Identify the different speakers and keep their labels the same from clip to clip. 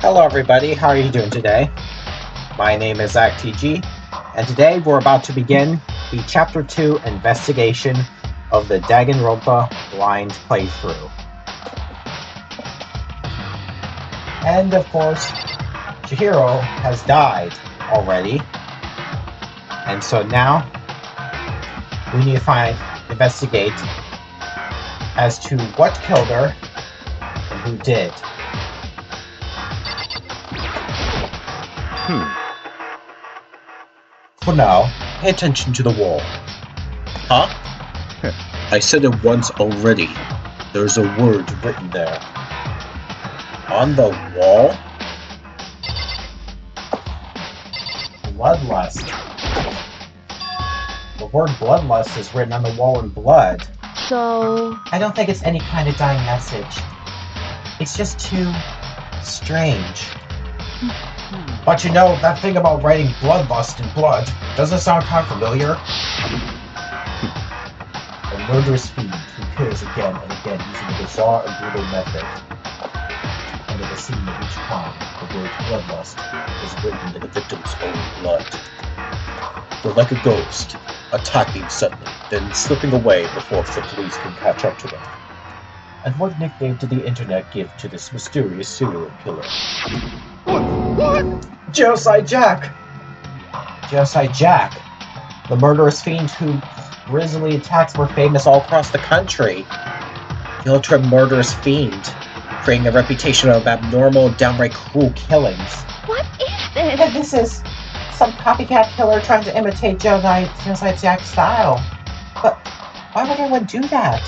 Speaker 1: Hello everybody, how are you doing today? My name is ZachTG, and today we're about to begin the Chapter 2 investigation of the Danganronpa blind playthrough. And of course, Chihiro has died already, and so now we need to investigate as to what killed her and who did. For now, pay attention to the wall. Huh? I said it once already. There's a word written there. On the wall? Bloodlust. The word bloodlust is written on the wall in blood.
Speaker 2: So...
Speaker 1: I don't think it's any kind of dying message. It's just too strange. But you know, that thing about writing bloodlust in blood, doesn't sound kind of familiar? A murderous fiend who kills again and again using a bizarre and brutal method. Under the scene of each crime, the word bloodlust is written in the victim's own blood. They're like a ghost, attacking suddenly, then slipping away before the police can catch up to them. And what nickname did the internet give to this mysterious serial killer? What? Genocide Jack! Genocide Jack, the murderous fiend whose grisly attacks were famous all across the country. The ultra murderous fiend, creating a reputation of abnormal, downright cruel killings.
Speaker 2: What is this?
Speaker 1: And this is some copycat killer trying to imitate Genocide Jack's style. But why would anyone do that?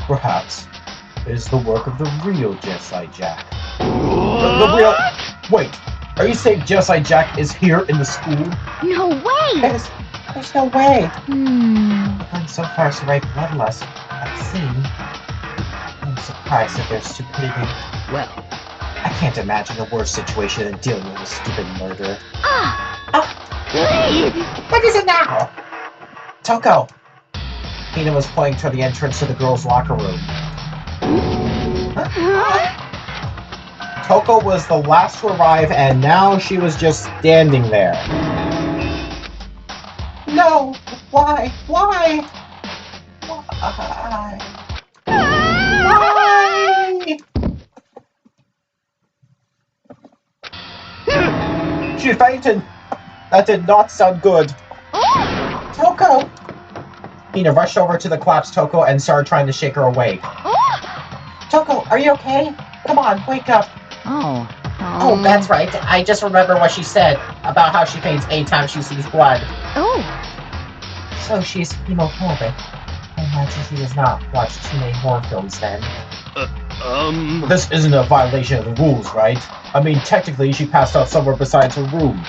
Speaker 1: Perhaps it is the work of the real Genocide Jack. The real... Wait, are you saying Genocide Jack is here in the school?
Speaker 2: No way!
Speaker 1: There's no way. I've gone so far as to write bloodlust. I've seen. I'm surprised at their stupidity.
Speaker 2: Well...
Speaker 1: I can't imagine a worse situation than dealing with a stupid murderer.
Speaker 2: Please!
Speaker 1: What is it now? Toko! Hina was pointing toward the entrance to the girls' locker room. Toko was the last to arrive, and now she was just standing there. No! Why? Why? Why? Why? She fainted! That did not sound good. Toko! Hina rushed over to the collapsed Toko and started trying to shake her awake. Toko, are you okay? Come on, wake up. Oh, that's right. I just remember what she said about how she faints anytime she sees blood. So she's hemophobic. I imagine she does not watch too many horror films then. This isn't a violation of the rules, right? I mean, technically she passed out somewhere besides her room.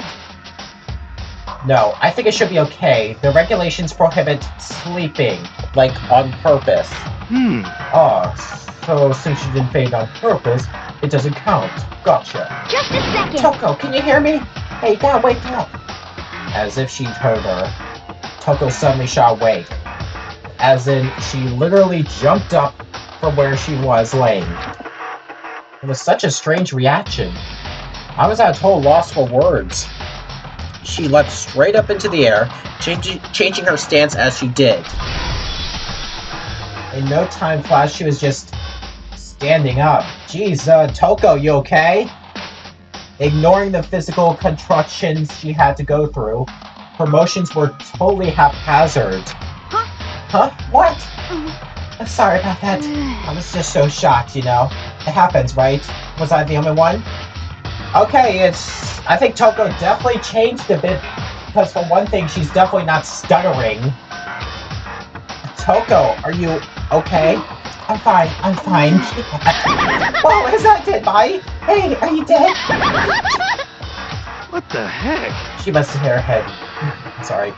Speaker 1: No, I think it should be okay. The regulations prohibit sleeping, like, on purpose. So since she didn't faint on purpose, it doesn't count. Gotcha.
Speaker 2: Just a second!
Speaker 1: Toko, can you hear me? Hey, you gotta wake up. As if she'd heard her, Toko suddenly shot awake. As in, she literally jumped up from where she was laying. It was such a strange reaction. I was at a total loss for words. She leapt straight up into the air, changing her stance as she did. In no time flash, she was just standing up. Jeez, Toko, you okay? Ignoring the physical contractions she had to go through, her motions were totally haphazard. Huh? What? I'm sorry about that. I was just so shocked, you know. It happens, right? Was I the only one? Okay, I think Toko definitely changed a bit, because for one thing, she's definitely not stuttering. Toko, are you okay? I'm fine. Whoa, is that dead body? Hey, are you dead?
Speaker 3: What the heck?
Speaker 1: She must have hit her head. Sorry.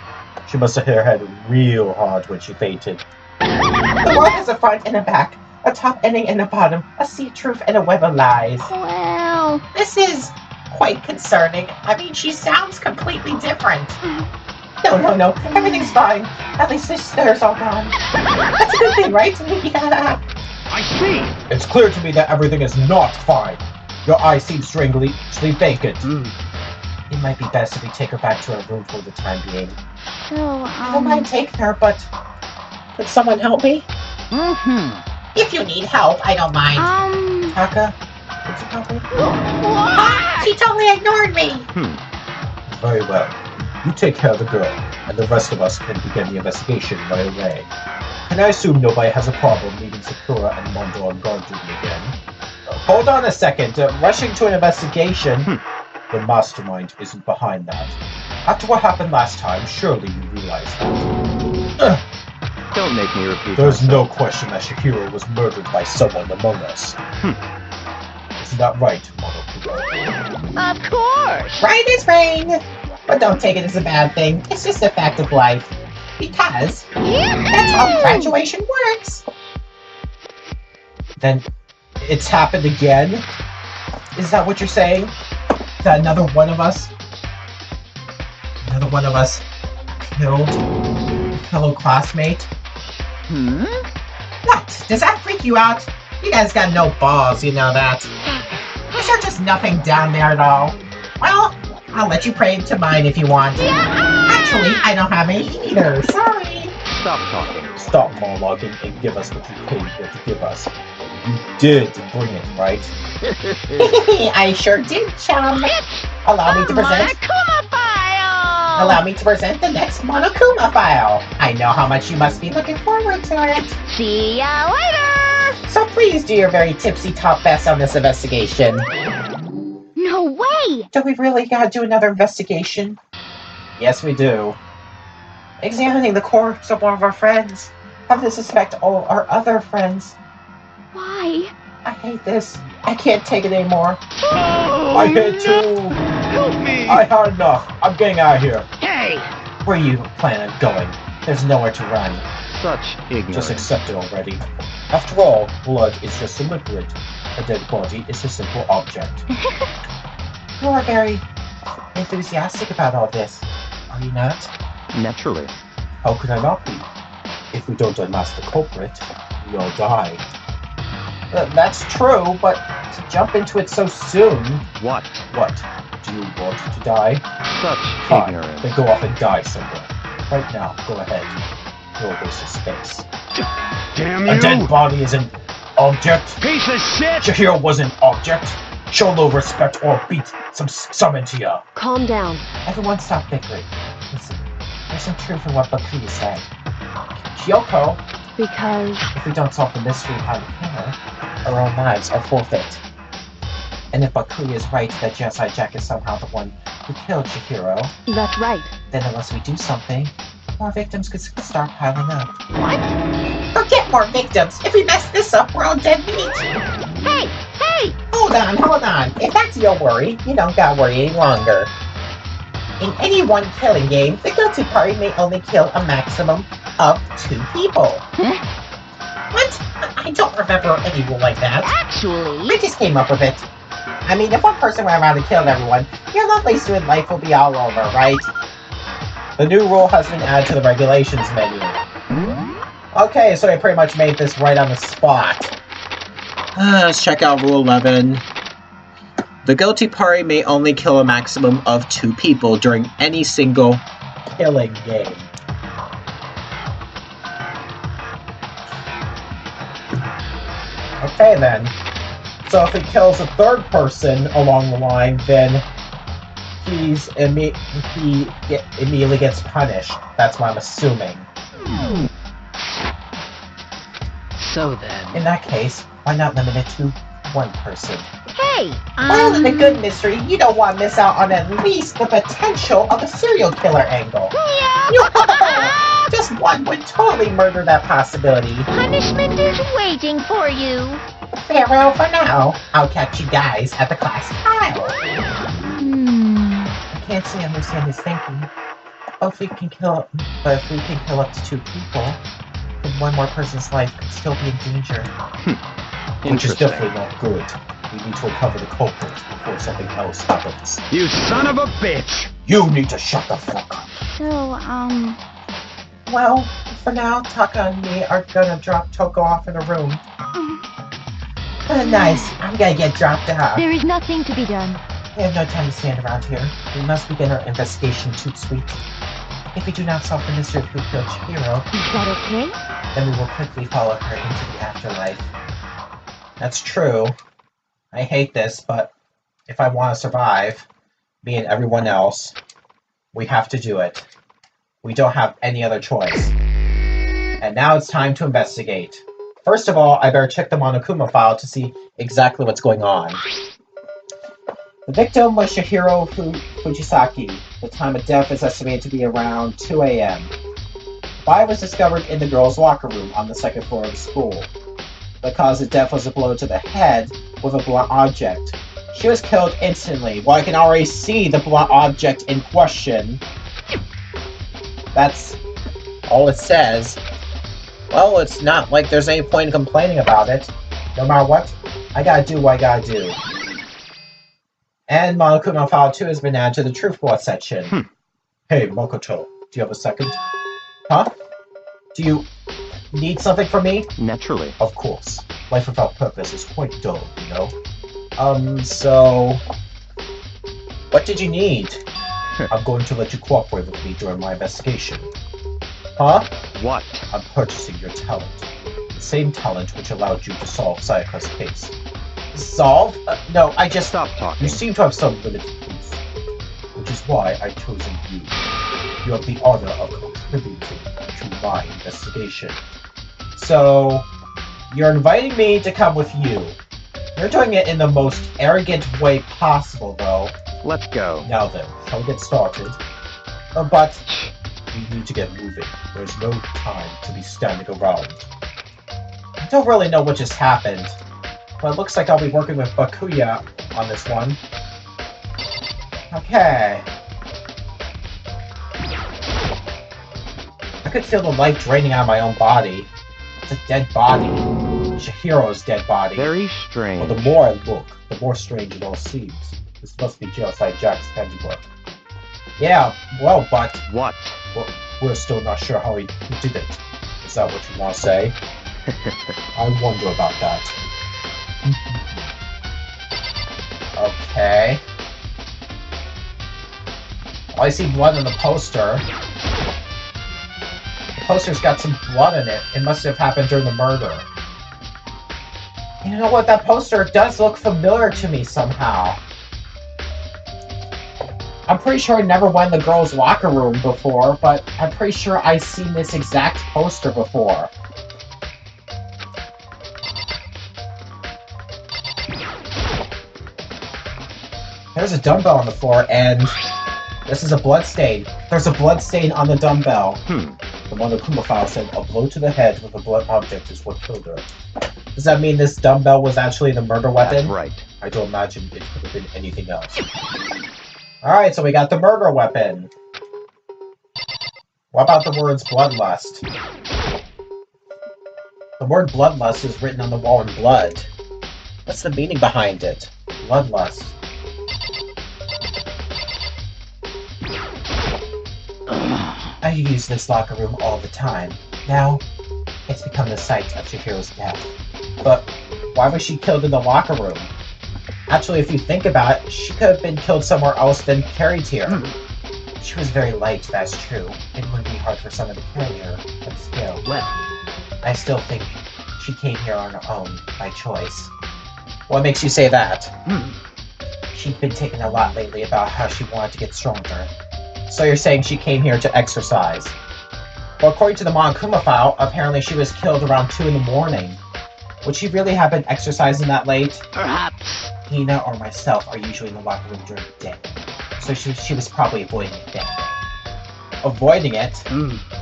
Speaker 1: She must have hit her head real hard when she fainted. The world has a front and a back, a top ending and a bottom, a sea of truth and a web of lies.
Speaker 2: Well...
Speaker 1: This is quite concerning. I mean, she sounds completely different. No. Everything's fine. At least the stairs all gone. That's a good thing, right? Yeah.
Speaker 3: I see!
Speaker 1: It's clear to me that everything is not fine. Your eyes seem strangely vacant. It might be best if we take her back to her room for the time being.
Speaker 2: So,
Speaker 1: I don't mind taking her, but could someone help me?
Speaker 3: If you need help, I don't mind.
Speaker 1: Taka, could you help me?
Speaker 3: Ah, she totally ignored me.
Speaker 1: Very well. You take care of the girl, and the rest of us can begin the investigation right away. Can I assume nobody has a problem leaving Sakura and Mondo on guard duty again? Hold on a second. Rushing to an investigation? The mastermind isn't behind that. After what happened last time, surely you realize that.
Speaker 4: Don't make me repeat
Speaker 1: There's
Speaker 4: myself.
Speaker 1: no question that Shihiro was murdered by someone among us. Isn't that right, Monokuma?
Speaker 2: Of course.
Speaker 3: Right is rain. But don't take it as a bad thing. It's just a fact of life. Because that's how graduation works.
Speaker 1: Then it's happened again? Is that what you're saying? That another one of us killed a fellow classmate?
Speaker 3: What? Does that freak you out? You guys got no balls, you know that. Was there just nothing down there at all? Well, I'll let you pray to mine if you want. Actually, I don't have any either. Sorry.
Speaker 4: Stop talking.
Speaker 1: Stop monologuing and give us what you came here to give us. You did bring it, right?
Speaker 3: I sure did, chum. Allow me to present.
Speaker 2: Monokuma file.
Speaker 3: Allow me to present the next Monokuma file. I know how much you must be looking forward to it.
Speaker 2: See ya later.
Speaker 3: So please do your very tipsy top best on this investigation.
Speaker 2: No way.
Speaker 3: Do we really gotta do another investigation?
Speaker 1: Yes, we do.
Speaker 3: Examining the corpse of one of our friends. Have to suspect all our other friends.
Speaker 2: Why?
Speaker 3: I hate this. I can't take it anymore.
Speaker 1: I hate too.
Speaker 4: Help me!
Speaker 1: I had enough. I'm getting out of here.
Speaker 2: Hey.
Speaker 3: Where you plan on going? There's nowhere to run.
Speaker 4: Such ignorance.
Speaker 1: Just accept it already. After all, blood is just a liquid. A dead body is a simple object.
Speaker 3: You are very enthusiastic about all this, are you not?
Speaker 4: Naturally.
Speaker 1: How could I not be? If we don't unmask the culprit, we all die. That's true, but to jump into it so soon...
Speaker 4: What?
Speaker 1: What? Do you want to die?
Speaker 4: Such
Speaker 1: Fine,
Speaker 4: ignorance.
Speaker 1: then go off and die somewhere. Right now, go ahead. No waste of space.
Speaker 4: Damn
Speaker 1: A dead body is an object.
Speaker 4: Piece of shit!
Speaker 1: Shihiro was an object. Show no respect or beat some into ya.
Speaker 2: Calm down.
Speaker 3: Everyone stop bickering. Listen, there's some truth in what Bakuya said. Kyoko,
Speaker 2: Because
Speaker 3: if we don't solve the mystery behind the killer, our own lives are forfeit. And if Bakuya is right that Jesai Jack is somehow the one who killed Chihiro,
Speaker 2: that's right.
Speaker 3: then unless we do something, more victims could start piling up.
Speaker 2: What?
Speaker 3: Forget more victims! If we mess this up, we're all dead meat!
Speaker 2: Hey! Hey!
Speaker 3: Hold on. If that's your worry, you don't gotta worry any longer. In any one killing game, the guilty party may only kill a maximum of 2 people. What? I don't remember any rule like that.
Speaker 2: Actually,
Speaker 3: I just came up with it. I mean, if one person went around and killed everyone, your lovely student life will be all over, right?
Speaker 1: The new rule has been added to the regulations menu. Okay, so I pretty much made this right on the spot. Let's check out Rule 11. The guilty party may only kill a maximum of 2 people during any single killing game. Okay then. So if he kills a third person along the line, then he immediately gets punished. That's what I'm assuming.
Speaker 4: So then...
Speaker 3: In that case, why not limit it to 1 person?
Speaker 2: hey!
Speaker 3: Well, in a good mystery, you don't want to miss out on at least the potential of a serial killer angle.
Speaker 2: Yeah.
Speaker 3: Just one would totally murder that possibility.
Speaker 2: Punishment is waiting for you.
Speaker 3: Farewell for now. I'll catch you guys at the class pile. I can't say I understand his thinking. But if we can kill up to 2 people, then one more person's life could still be in danger.
Speaker 1: Which is
Speaker 4: Interesting.
Speaker 1: definitely not good. We need to recover the culprit before something else happens.
Speaker 4: You son of a bitch!
Speaker 1: You need to shut the fuck up.
Speaker 2: So,
Speaker 3: Well, for now, Taka and me are gonna drop Toko off in a room. Nice. I'm gonna get dropped off.
Speaker 2: There is nothing to be done.
Speaker 3: We have no time to stand around here. We must begin our investigation, Toot Sweet. If we do not solve the mystery of who killed Chihiro,
Speaker 2: Is that okay?
Speaker 3: then we will quickly follow her into the afterlife. That's true. I hate this, but if I want to survive, me and everyone else, we have to do it. We don't have any other choice. And now it's time to investigate. First of all, I better check the Monokuma file to see exactly what's going on. The victim was Chihiro Fujisaki. The time of death is estimated to be around 2 a.m. The body was discovered in the girls' locker room on the second floor of the school. The cause of death was a blow to the head with a blunt object. She was killed instantly. Well, I can already see the blunt object in question. That's all it says. Well, it's not like there's any point in complaining about it. No matter what, I gotta do what I gotta do. And Monokuma File 2 has been added to the Truth Blood section. Hey, Mokoto, do you have a second? Huh? Do you need something from me?
Speaker 4: Naturally.
Speaker 1: Of course. Life without purpose is quite dull, you know? So... What did you need? I'm going to let you cooperate with me during my investigation. Huh?
Speaker 4: What?
Speaker 1: I'm purchasing your talent. The same talent which allowed you to solve Sayaka's case. Solve? No, I just...
Speaker 4: Stop talking.
Speaker 1: You seem to have some limited proof, which is why I've chosen you. You have the honor of contributing to my investigation. So, you're inviting me to come with you. You're doing it in the most arrogant way possible, though.
Speaker 4: Let's go.
Speaker 1: Now then, shall we get started? But we need to get moving. There's no time to be standing around. I don't really know what just happened, but it looks like I'll be working with Bakuya on this one. Okay. I could feel the life draining out of my own body. It's a dead body. Chihiro's dead body.
Speaker 4: Very strange.
Speaker 1: Well, the more I look, the more strange it all seems. This must be just like Jack's handiwork. Yeah, well, but...
Speaker 4: What?
Speaker 1: Well, we're still not sure how he did it. Is that what you want to say? I wonder about that. Okay. Well, I see blood on the poster. The poster's got some blood in it. It must have happened during the murder. You know what? That poster does look familiar to me somehow. I'm pretty sure I never went in the girls' locker room before, but I'm pretty sure I've seen this exact poster before. There's a dumbbell on the floor, and this is a blood stain. There's a blood stain on the dumbbell. The Monokuma file said a blow to the head with a blunt object is what killed her. Does that mean this dumbbell was actually the murder weapon?
Speaker 4: That's right.
Speaker 1: I don't imagine it could have been anything else. Alright, so we got the murder weapon. What about the words bloodlust? The word bloodlust is written on the wall in blood. What's the meaning behind it? Bloodlust. I use this locker room all the time. Now, it's become the site of Chihiro's death. But why was she killed in the locker room? Actually, if you think about it, she could have been killed somewhere else than carried here. She was very light, that's true. It would be hard for someone to carry her, but still.
Speaker 4: Well,
Speaker 1: I still think she came here on her own, by choice. What makes you say that? She'd been thinking a lot lately about how she wanted to get stronger. So you're saying she came here to exercise? Well, according to the Monokuma file, apparently she was killed around 2 in the morning. Would she really have been exercising that late?
Speaker 4: perhaps.
Speaker 1: Hina or myself are usually in the locker room during the day, so she was probably avoiding it then. Avoiding it?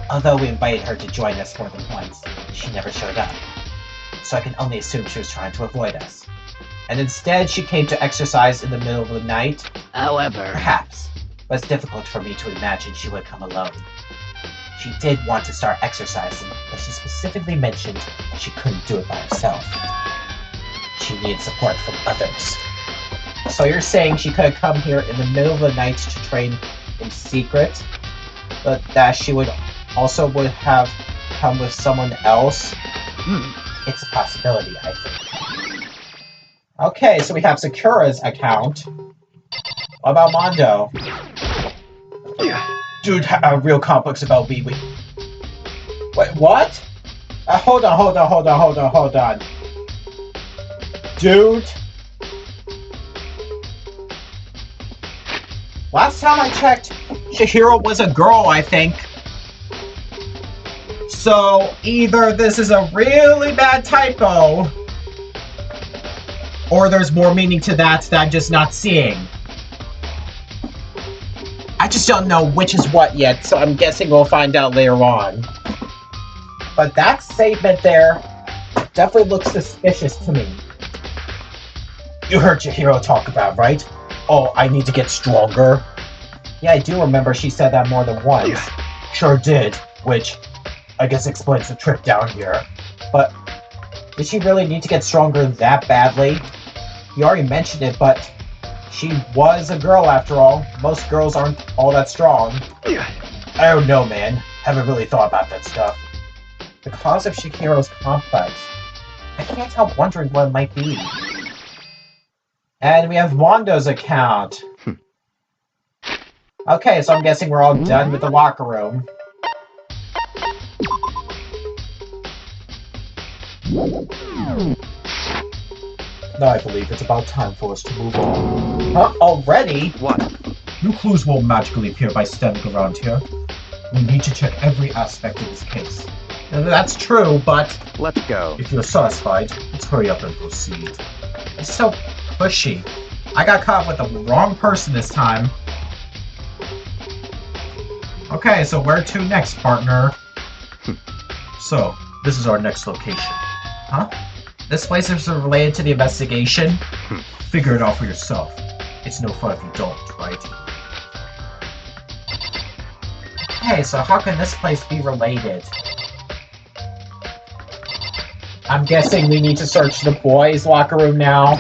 Speaker 1: Although we invited her to join us more than once, she never showed up. So I can only assume she was trying to avoid us. And instead she came to exercise in the middle of the night?
Speaker 4: However,
Speaker 1: Perhaps, but it's difficult for me to imagine she would come alone. She did want to start exercising, but she specifically mentioned that she couldn't do it by herself. She needed support from others. So you're saying she could have come here in the middle of the night to train in secret, but that she would have come with someone else? It's a possibility, I think. Okay, so we have Sakura's account. What about Mondo? Dude, real complex about Wee Wee. Wait, what? Hold on. Dude. Last time I checked, Chihiro was a girl, I think. So, either this is a really bad typo, or there's more meaning to that I'm just not seeing. I just don't know which is what yet, so I'm guessing we'll find out later on. But that statement there definitely looks suspicious to me. You heard Chihiro talk about, right? Oh, I need to get stronger. Yeah, I do remember she said that more than once. Sure did, which I guess explains the trip down here. But did she really need to get stronger that badly? You already mentioned it, but she was a girl after all. Most girls aren't all that strong. I don't know, man. Haven't really thought about that stuff. The cause of Shihiro's complex. I can't help wondering what it might be. And we have Wando's account. Okay, so I'm guessing we're all done with the locker room. Now I believe it's about time for us to move on. Huh? Already?
Speaker 4: What?
Speaker 1: New clues won't magically appear by standing around here. We need to check every aspect of this case. And that's true, but
Speaker 4: Let's go.
Speaker 1: if you're satisfied, let's hurry up and proceed. It's so pushy. I got caught with the wrong person this time. Okay, so where to next, partner? So, this is our next location. Huh? This place is related to the investigation? Figure it out for yourself. It's no fun if you don't, right? Okay, so how can this place be related? I'm guessing we need to search the boys' locker room now.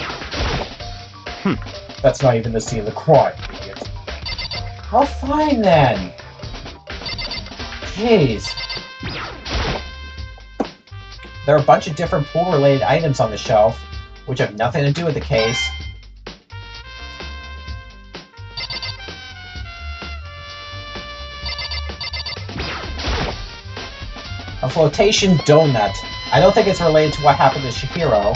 Speaker 1: That's not even the scene of the crime, idiot. Oh, fine then. Jeez. There are a bunch of different pool-related items on the shelf, which have nothing to do with the case. A flotation donut. I don't think it's related to what happened to Chihiro.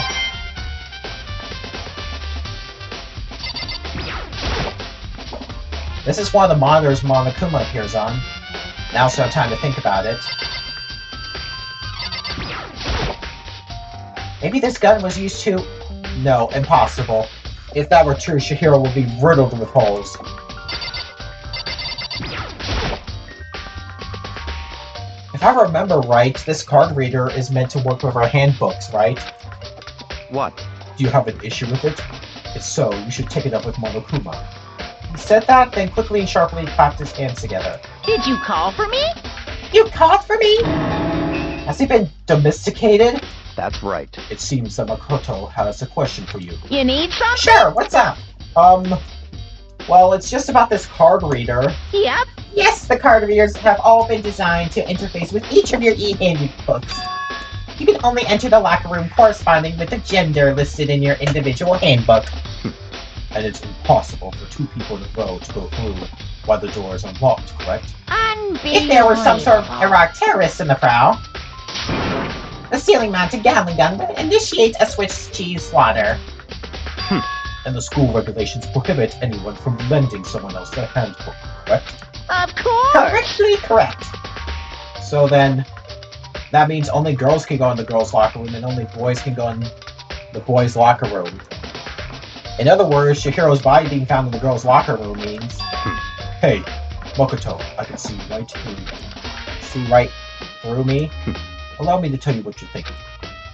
Speaker 1: This is one of the monitors Monokuma appears on. Now's no time to think about it. Maybe this gun was used to... No, impossible. If that were true, Chihiro would be riddled with holes. If I remember right, this card reader is meant to work with our handbooks, right?
Speaker 4: What?
Speaker 1: Do you have an issue with it? If so, you should take it up with Monokuma. He said that, then quickly and sharply clapped his hands together.
Speaker 2: Did you call for me?
Speaker 3: You called for me?
Speaker 1: Has he been domesticated?
Speaker 4: That's right.
Speaker 1: It seems that Makoto has a question for you.
Speaker 2: You need something?
Speaker 3: Sure, what's up?
Speaker 1: Well, it's just about this card reader.
Speaker 2: Yep.
Speaker 3: Yes, the card readers have all been designed to interface with each of your e-handy books. You can only enter the locker room corresponding with the gender listed in your individual handbook.
Speaker 1: And it's impossible for two people in a row to go through while the door is unlocked, correct?
Speaker 3: If there were some sort of Iraq terrorists in the prowl, the ceiling-mounted Gatling gun would initiate a Swiss cheese slaughter.
Speaker 1: And the school regulations prohibit anyone from lending someone else their handbook, correct?
Speaker 2: Of course.
Speaker 3: Correctly correct.
Speaker 1: So then, that means only girls can go in the girls' locker room and only boys can go in the boys' locker room. In other words, Chihiro's body being found in the girls' locker room means... Hey, Makoto, I can see right through you. See right through me? Allow me to tell you what you're thinking.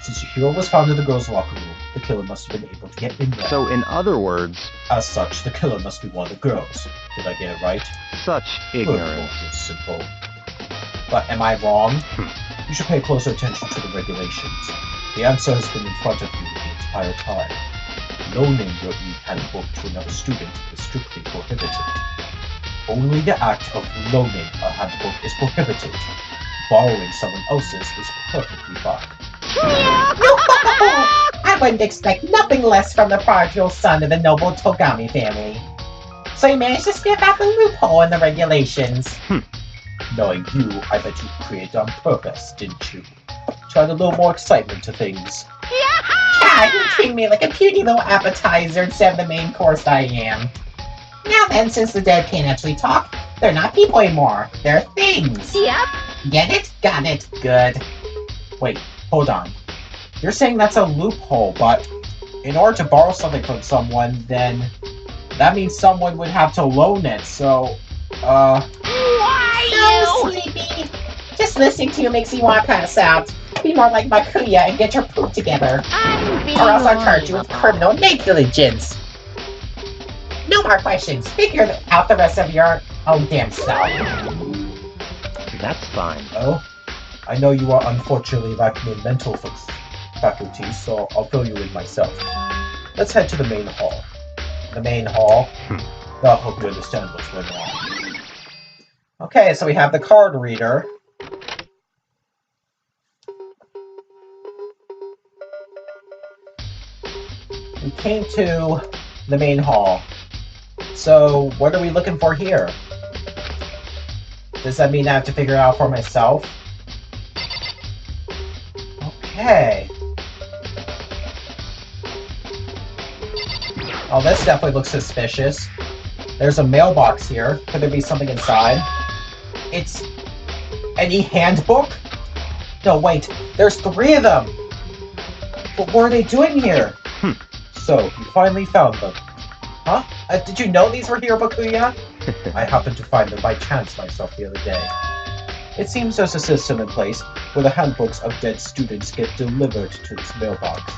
Speaker 1: Since Chihiro was found in the girls' locker room, the killer must have been able to get in there.
Speaker 4: So, in other words,
Speaker 1: As such, the killer must be one of the girls. Did I get it right?
Speaker 4: such ignorance.
Speaker 1: Good, it's simple. But am I wrong? You should pay closer attention to the regulations. The answer has been in front of you the entire time. Loaning your e-handbook to another student is strictly prohibited. Only the act of loaning a handbook is prohibited. Borrowing someone else's is perfectly fine.
Speaker 3: I I wouldn't expect nothing less from the prodigal son of the noble Togami family. So you managed to sniff out the loophole in the regulations.
Speaker 1: Knowing you, I bet you created on purpose, didn't you? Tried a little more excitement to things.
Speaker 3: Yeah, you treat me like a puny little appetizer instead of the main course I am. Now then, since the dead can't actually talk, they're not people anymore. They're things.
Speaker 2: Yep.
Speaker 3: Get it? Got it. Good.
Speaker 1: Wait, hold on. You're saying that's a loophole, but in order to borrow something from someone, then that means someone would have to loan it, so,
Speaker 2: Why
Speaker 3: So sleepy. Just listening to you makes me want to pass out. Be more like Makuya and get your poop together. Or else I'll charge you with criminal negligence. No more questions. Figure out the rest of your own damn self.
Speaker 4: That's fine.
Speaker 1: oh, I know you are unfortunately lacking in mental faculties, so I'll fill you in myself. Let's head to the main hall. The main hall? I hope you understand what's going on. Okay, so we have the card reader. We came to the main hall. So, what are we looking for here? Does that mean I have to figure it out for myself? Okay. Oh, this definitely looks suspicious. There's a mailbox here. Could there be something inside? It's an e-handbook? No, wait. There's 3 of them! But what are they doing here? So, you finally found them. Huh? Did you know these were here, Bakuya? I happened to find them by chance myself the other day. It seems there's a system in place where the handbooks of dead students get delivered to this mailbox.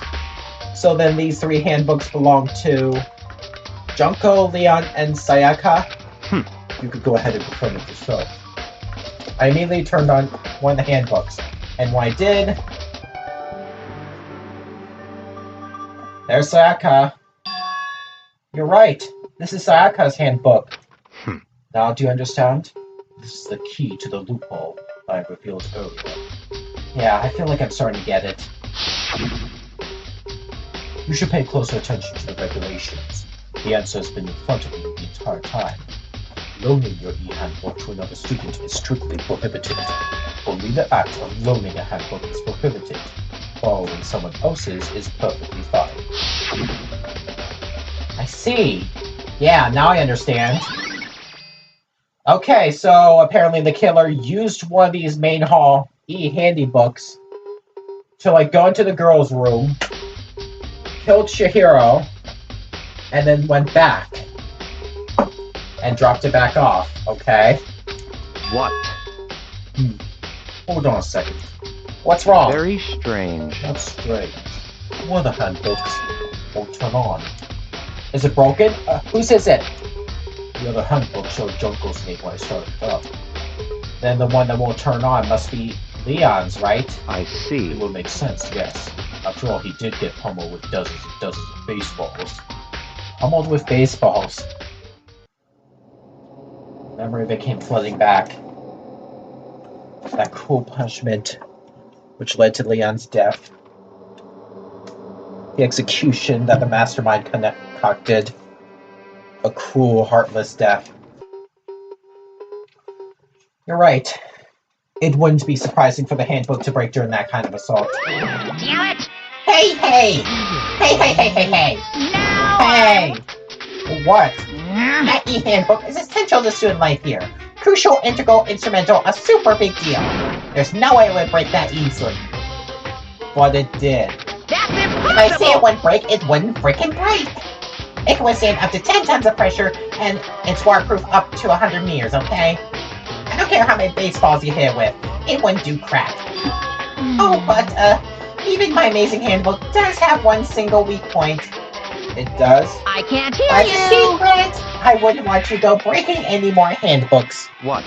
Speaker 1: So then these 3 handbooks belong to Junko, Leon, and Sayaka? You could go ahead and confirm it yourself. I immediately turned on one of the handbooks, and when I did... There's Sayaka. You're right. This is Sayaka's handbook. Now, do you understand? This is the key to the loophole I revealed earlier. Yeah, I feel like I'm starting to get it. You should pay closer attention to the regulations. The answer has been in front of you the entire time. Loaning your e-handbook to another student is strictly prohibited. Only the act of loaning a handbook is prohibited. Borrowing someone else's is perfectly fine. I see. Yeah, now I understand. Okay, so apparently the killer used one of these main hall e-handy books to, like, go into the girls' room, killed Chihiro, and then went back and dropped it back off, okay?
Speaker 4: What?
Speaker 1: Hold on a second. What's wrong?
Speaker 4: Very strange.
Speaker 1: That's strange. One of the handbooks won't turn on. Is it broken? Whose is it? The other handbook showed Junko's name when I started it up. Then the one that won't turn on must be Leon's, right?
Speaker 4: I see.
Speaker 1: It would make sense, yes. After all, he did get pummeled with dozens and dozens of baseballs. Pummeled with baseballs. Memory of it came flooding back. That cruel punishment, which led to Leon's death. The execution that the mastermind concocted. A cruel, heartless death. You're right. It wouldn't be surprising for the handbook to break during that kind of assault.
Speaker 2: Damn it!
Speaker 3: Hey, hey! Hey, hey, hey, hey, hey!
Speaker 2: No!
Speaker 3: Hey! What? That e-handbook is essential to student life here. Crucial, integral, instrumental, a super big deal. There's no way it would break that easily. But it did.
Speaker 2: That's
Speaker 3: If I say it
Speaker 2: impossible!
Speaker 3: wouldn't break, it wouldn't frickin' break. It can withstand up to 10 tons of pressure, and it's waterproof up to 100 meters, okay? I don't care how many baseballs you hit it with, it wouldn't do crap. Oh, but, even my amazing handbook does have one single weak point. It does?
Speaker 2: I can't hear
Speaker 3: As a
Speaker 2: you!
Speaker 3: secret, I wouldn't want you to go breaking any more handbooks.
Speaker 4: What?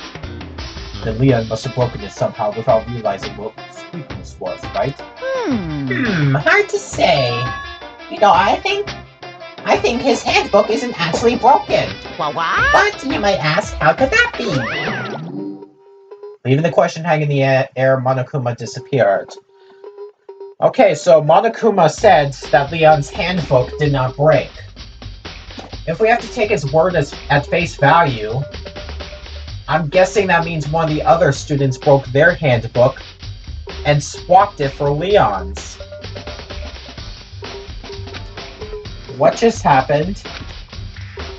Speaker 1: Then Leon must have broken it somehow without realizing what its weakness was, right?
Speaker 3: Hard to say. You know, I think his handbook isn't actually broken.
Speaker 2: What?
Speaker 3: But you might ask, how could that be?
Speaker 1: Leaving the question hanging in the air, Monokuma disappeared. Okay, so Monokuma said that Leon's handbook did not break. If we have to take his word at face value, I'm guessing that means one of the other students broke their handbook and swapped it for Leon's. What just happened?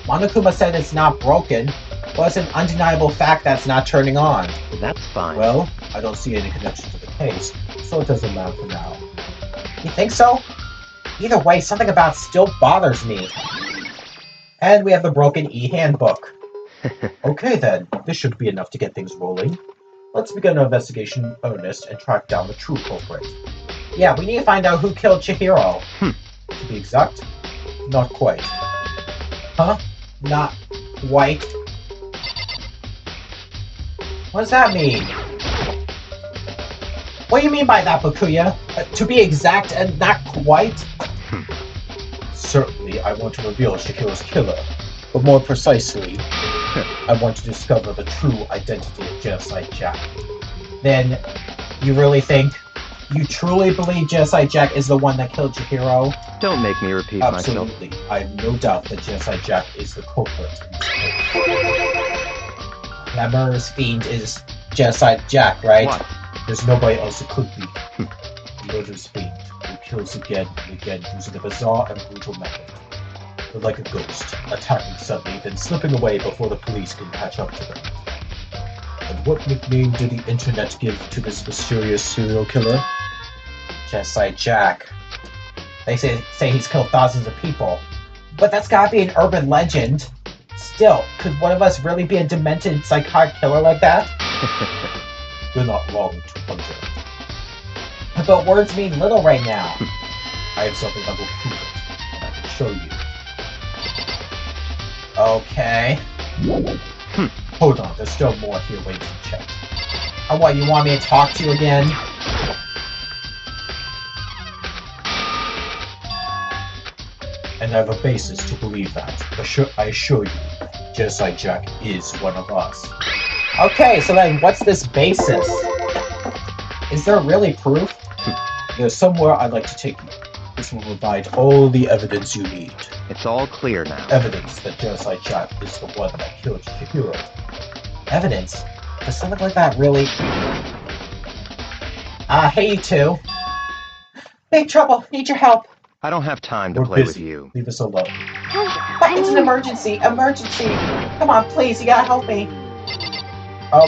Speaker 1: Monokuma said it's not broken, but it's an undeniable fact that's not turning on.
Speaker 4: That's fine.
Speaker 1: Well, I don't see any connection to the case, so it doesn't matter for now. You think so? Either way, something about it still bothers me. And we have the broken e-handbook. Okay then, this should be enough to get things rolling. Let's begin our investigation in earnest and track down the true culprit. Yeah, we need to find out who killed Chihiro. To be exact, not quite. Huh? Not quite? What does that mean? What do you mean by that, Bakuya? To be exact and not quite? Certainly, I want to reveal Shihiro's killer, but more precisely, I want to discover the true identity of Genocide Jack. Then, you truly believe Genocide Jack is the one that killed Chihiro?
Speaker 4: Don't make me repeat myself.
Speaker 1: Absolutely. I have no doubt that Genocide Jack is the culprit. That murderous fiend is Genocide Jack, right?
Speaker 4: What?
Speaker 1: There's nobody else it could be. The murderous fiend who kills again and again using a bizarre and brutal method. But like a ghost, attacking suddenly, then slipping away before the police can catch up to them. And what nickname did the internet give to this mysterious serial killer? Genocide Jack. They say he's killed thousands of people. But that's gotta be an urban legend. Still, could one of us really be a demented psychotic killer like that? You're not wrong to wonder. But words mean little right now. I have something that will prove it, and I can show you. Okay. Hold on, there's still more here waiting to check. Oh, what, you want me to talk to you again? And I have a basis to believe that. I assure you, Genocide Jack is one of us. Okay, so then what's this basis? Is there really proof? There's somewhere I'd like to take you. This will provide all the evidence you need.
Speaker 4: It's all clear now.
Speaker 1: Evidence that Genocide Jack is the one that killed Chihiro. Evidence? Does something like that really... Hey you two. Big trouble, need your help.
Speaker 4: I don't have time to
Speaker 1: We're
Speaker 4: play
Speaker 1: busy.
Speaker 4: with you.
Speaker 1: Leave us alone.
Speaker 2: I
Speaker 1: It's an
Speaker 2: mean,
Speaker 1: emergency! Emergency! Come on, please, you gotta help me.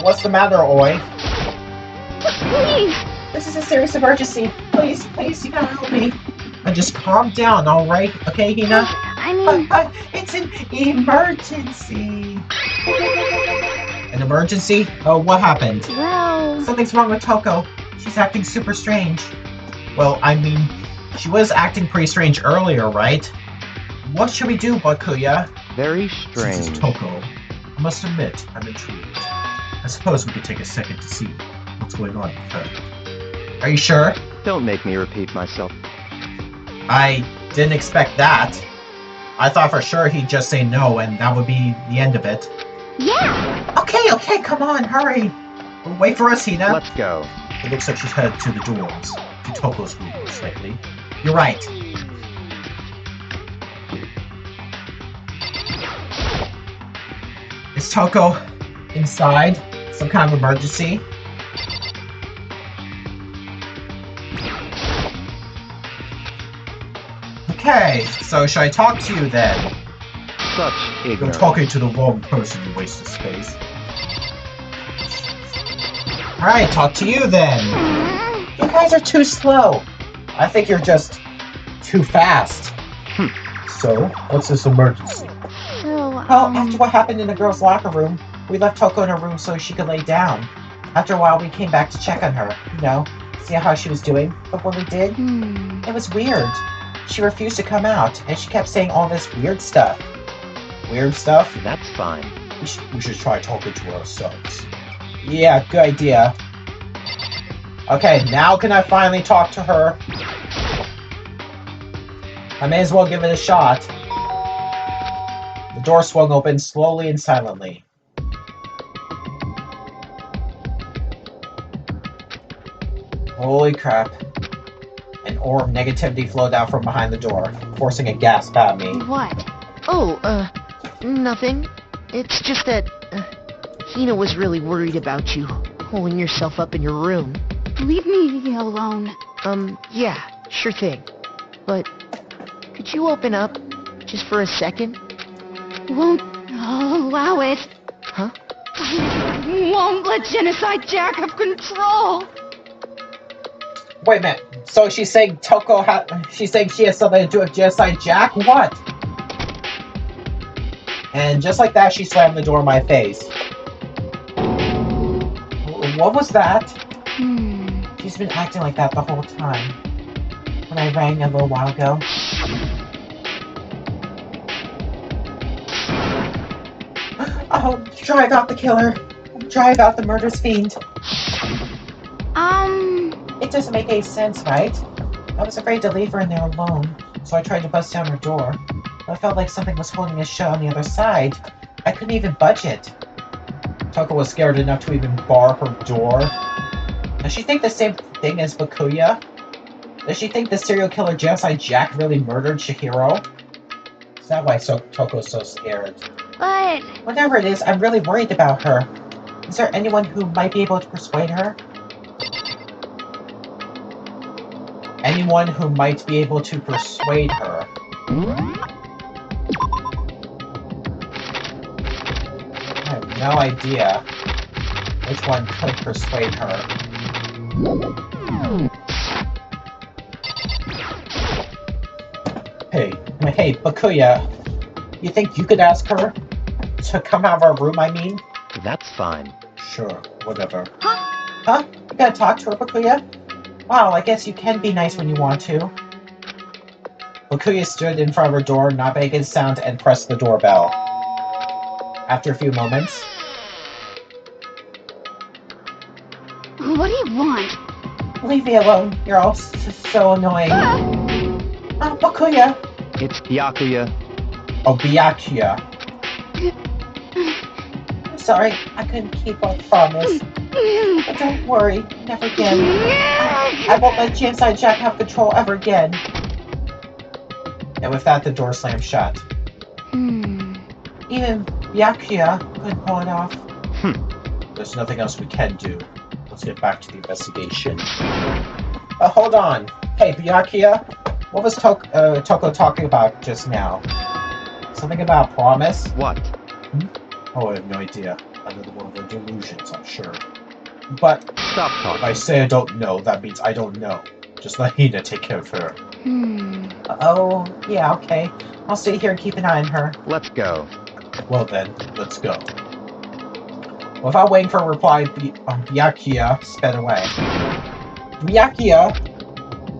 Speaker 1: What's the matter, Oi?
Speaker 2: please.
Speaker 1: This is a serious emergency. Please, you gotta help me. And just calm down, alright? Okay, Hina?
Speaker 2: I mean,
Speaker 1: It's an emergency. An emergency? Oh, what happened?
Speaker 2: well,
Speaker 1: Something's wrong with Toko. She's acting super strange. Well, I mean, she was acting pretty strange earlier, right? What should we do, Bakuya?
Speaker 4: Very
Speaker 1: Since
Speaker 4: strange.
Speaker 1: it's Toko, I must admit, I'm intrigued. I suppose we could take a second to see what's going on with her. Are you sure?
Speaker 4: Don't make me repeat myself.
Speaker 1: I didn't expect that. I thought for sure he'd just say no and that would be the end of it.
Speaker 2: yeah.
Speaker 1: Okay, come on, hurry. Wait for us, Hina.
Speaker 4: Let's go.
Speaker 1: It looks like she's headed to the dorms. To Toko's room, most likely. You're right. Is Toko inside? Some kind of emergency? Okay, so should I talk to you then?
Speaker 4: Such
Speaker 1: You're
Speaker 4: ignorance.
Speaker 1: talking to the wrong person, you waste of space. Alright, talk to you then. You guys are too slow. I think you're just too fast. So, what's this emergency?
Speaker 2: So,
Speaker 1: Well, after what happened in the girls' locker room, we left Toko in her room so she could lay down. After a while, we came back to check on her, see how she was doing. But when we did, it was weird. She refused to come out, and she kept saying all this weird stuff. Weird stuff?
Speaker 4: That's fine.
Speaker 1: We should try talking to her ourselves. Yeah, good idea. Okay, now can I finally talk to her? I may as well give it a shot. The door swung open slowly and silently. Holy crap. An An orb of negativity flowed out from behind the door, forcing a gasp at me.
Speaker 2: What?
Speaker 5: Oh, nothing. It's just that, Hina was really worried about you, holding yourself up in your room.
Speaker 2: Leave me alone.
Speaker 5: Yeah, sure thing. But, could you open up, just for a second?
Speaker 2: Won't allow it.
Speaker 5: Huh?
Speaker 2: Won't let Genocide Jack have control.
Speaker 1: Wait a minute. So she's saying she's saying she has something to do with Genocide Jack? What? And just like that, she slammed the door in my face. What was that? She's been acting like that the whole time. When I rang a little while ago. Oh, drive out the killer. Drive out the murderous fiend. It doesn't make any sense, right? I was afraid to leave her in there alone, so I tried to bust down her door. But I felt like something was holding us shut on the other side. I couldn't even budge it. Toko was scared enough to even bar her door. Does she think the same thing as Bakuya? Does she think the serial killer Genocide Jack really murdered Chihiro? Is that why Toko's so scared?
Speaker 2: But...
Speaker 1: Whatever it is, I'm really worried about her. Is there anyone who might be able to persuade her? Anyone who might be able to persuade her. I have no idea which one could persuade her. Hey, Bakuya. You think you could ask her to come out of our room, I mean?
Speaker 4: That's fine.
Speaker 1: Sure, whatever. Huh? You gotta talk to her, Bakuya? Wow, I guess you can be nice when you want to. Bakuya stood in front of her door, not making a sound, and pressed the doorbell. After a few moments...
Speaker 2: What do you want?
Speaker 1: Leave me alone. You're all so annoying. Bakuya!
Speaker 4: It's Byakuya.
Speaker 1: Oh, Byakuya. I'm sorry, I couldn't keep our promise. But don't worry, never again. I won't let Genocide Jack have control ever again. And with that, the door slammed shut. Even Byakuya couldn't pull it off. There's nothing else we can do. Let's get back to the investigation. Hold on. Hey, Byakuya, what was Toko talking about just now? Something about a promise?
Speaker 4: What?
Speaker 1: Oh, I have no idea. Another one of her delusions, I'm sure. But
Speaker 4: Stop talking.
Speaker 1: if I say I don't know, that means I don't know. Just let Hina take care of her. Oh, yeah, okay. I'll stay here and keep an eye on her.
Speaker 4: Let's go.
Speaker 1: Well then, let's go. Without waiting for a reply, Byakuya sped away. Byakuya!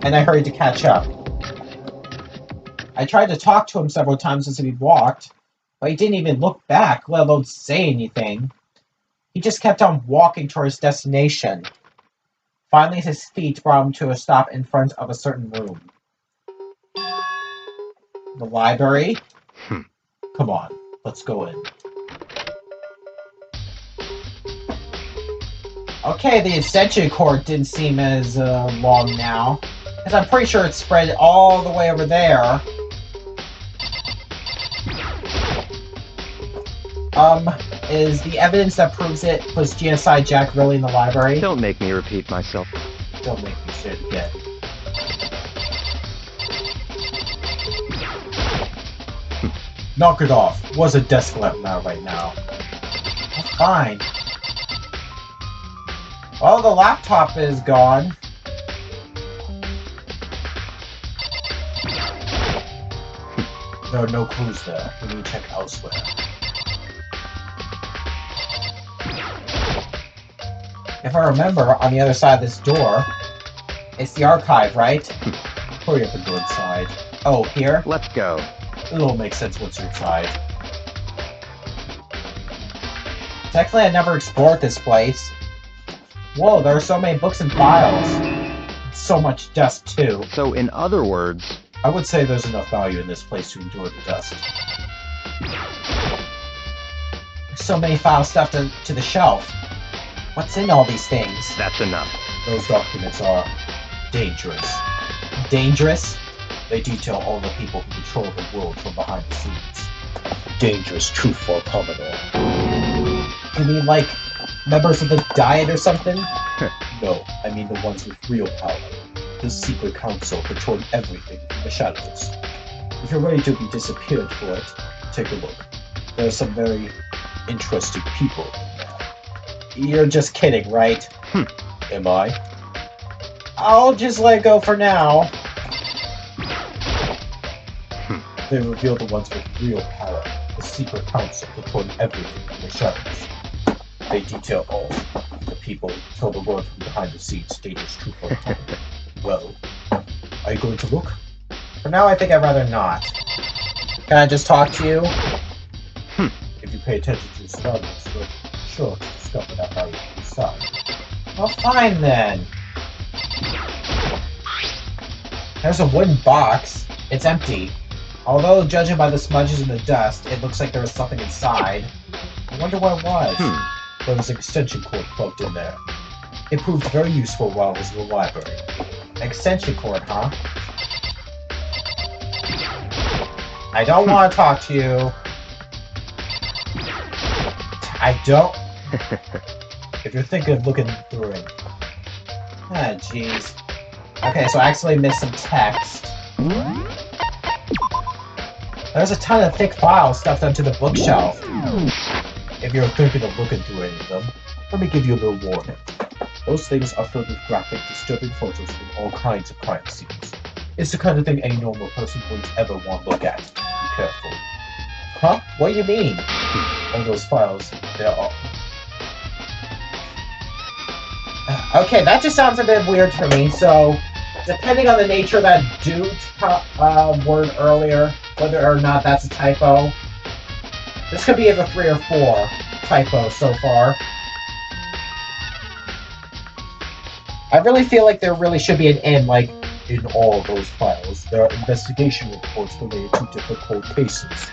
Speaker 1: And I hurried to catch up. I tried to talk to him several times as we walked, but he didn't even look back, let alone say anything. He just kept on walking towards his destination. Finally, his feet brought him to a stop in front of a certain room. The library? Come on, let's go in. Okay, the extension cord didn't seem as long now, because I'm pretty sure it's spread all the way over there. Is the evidence that proves it was Genocide Jack really in the library?
Speaker 4: Don't make me repeat myself.
Speaker 1: Don't make me say it again. Knock it off. What's a desk lamp now right now? Oh, fine. Well, the laptop is gone. There are no clues there. We need to check elsewhere. If I remember, on the other side of this door, it's the archive, right? Hurry up and go inside. Oh, here?
Speaker 4: Let's go.
Speaker 1: It'll make sense once you're inside. Technically, I never explored this place. Whoa, there are so many books and files. So much dust, too.
Speaker 4: So, in other words...
Speaker 1: I would say there's enough value in this place to endure the dust. There's so many files stuffed to the shelf. What's in all these things?
Speaker 4: That's enough.
Speaker 1: Those documents are dangerous. Dangerous? They detail all the people who control the world from behind the scenes. Dangerous truthful Commodore. You mean like members of the Diet or something? No, I mean the ones with real power. The secret council controlling everything in the shadows. If you're ready to be disappeared for it, take a look. There are some very interesting people in there. You're just kidding, right? Am I? I'll just let it go for now. They reveal the ones with real power. The secret council controlling everything in the shadows. They detail all the people who kill the world from behind the scenes. Dangerous truthful Commodore. Well, are you going to look? For now, I think I'd rather not. Can I just talk to you? If you pay attention to your surroundings, you're sure to discover that value inside. Well, fine then. There's a wooden box. It's empty. Although, judging by the smudges and the dust, it looks like there was something inside. I wonder what it was. There was an extension cord plugged in there. It proved very useful while I was in the library. Extension cord, huh? I don't want to talk to you. I don't. If you're thinking of looking through it. Ah, jeez. Okay, so I actually missed some text. There's a ton of thick files stuffed onto the bookshelf. If you're thinking of looking through any of them, let me give you a little warning. Those things are filled with graphic, disturbing photos from all kinds of crime scenes. It's the kind of thing any normal person wouldn't ever want to look at. Be careful. Huh? What do you mean? All those files, they're all... Okay, that just sounds a bit weird for me, so... Depending on the nature of that dude word earlier, whether or not that's a typo. This could be either 3 or 4 typos so far. I really feel like there really should be an N, like, in all those files. There are investigation reports related to different cold cases.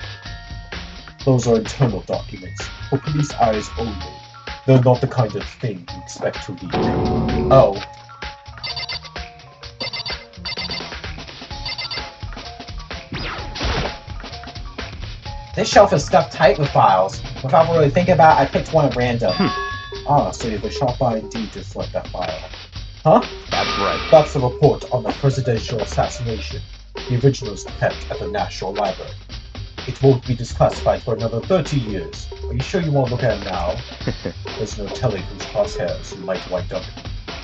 Speaker 1: Those are internal documents, for police eyes only. They're not the kind of thing you expect to read. Oh. This shelf is stuffed tight with files. Without really thinking about it, I picked one at random. Ah, so you have a sharp eye indeed to select that file. Huh?
Speaker 4: That's right.
Speaker 1: That's the report on the presidential assassination. The original is kept at the National Library. It won't be declassified for another 30 years. Are you sure you won't look at it now? There's no telling whose crosshairs you might wind up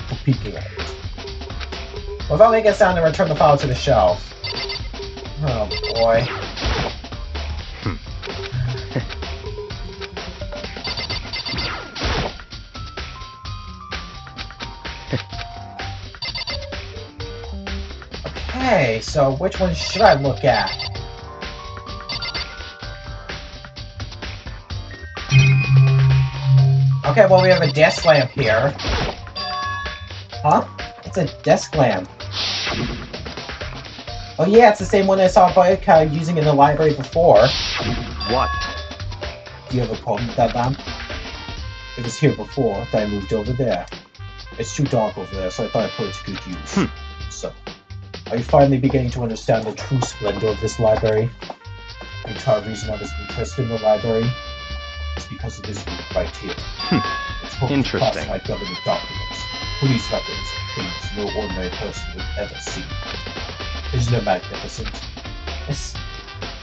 Speaker 1: for peeking at it. Without making a sound, I return the file to the shelf. Oh boy. Okay, so which one should I look at? Okay, well we have a desk lamp here. Huh? It's a desk lamp. Oh yeah, it's the same one I saw Boyka using in the library before.
Speaker 4: What?
Speaker 1: Do you have a problem with that lamp? It was here before, then I moved over there. It's too dark over there, so I thought I'd put it to good use. So, are you finally beginning to understand the true splendor of this library? The entire reason I was interested in the library is because of this room right here. It's full of classified government documents, police records, things no ordinary person would ever see. Isn't it magnificent? This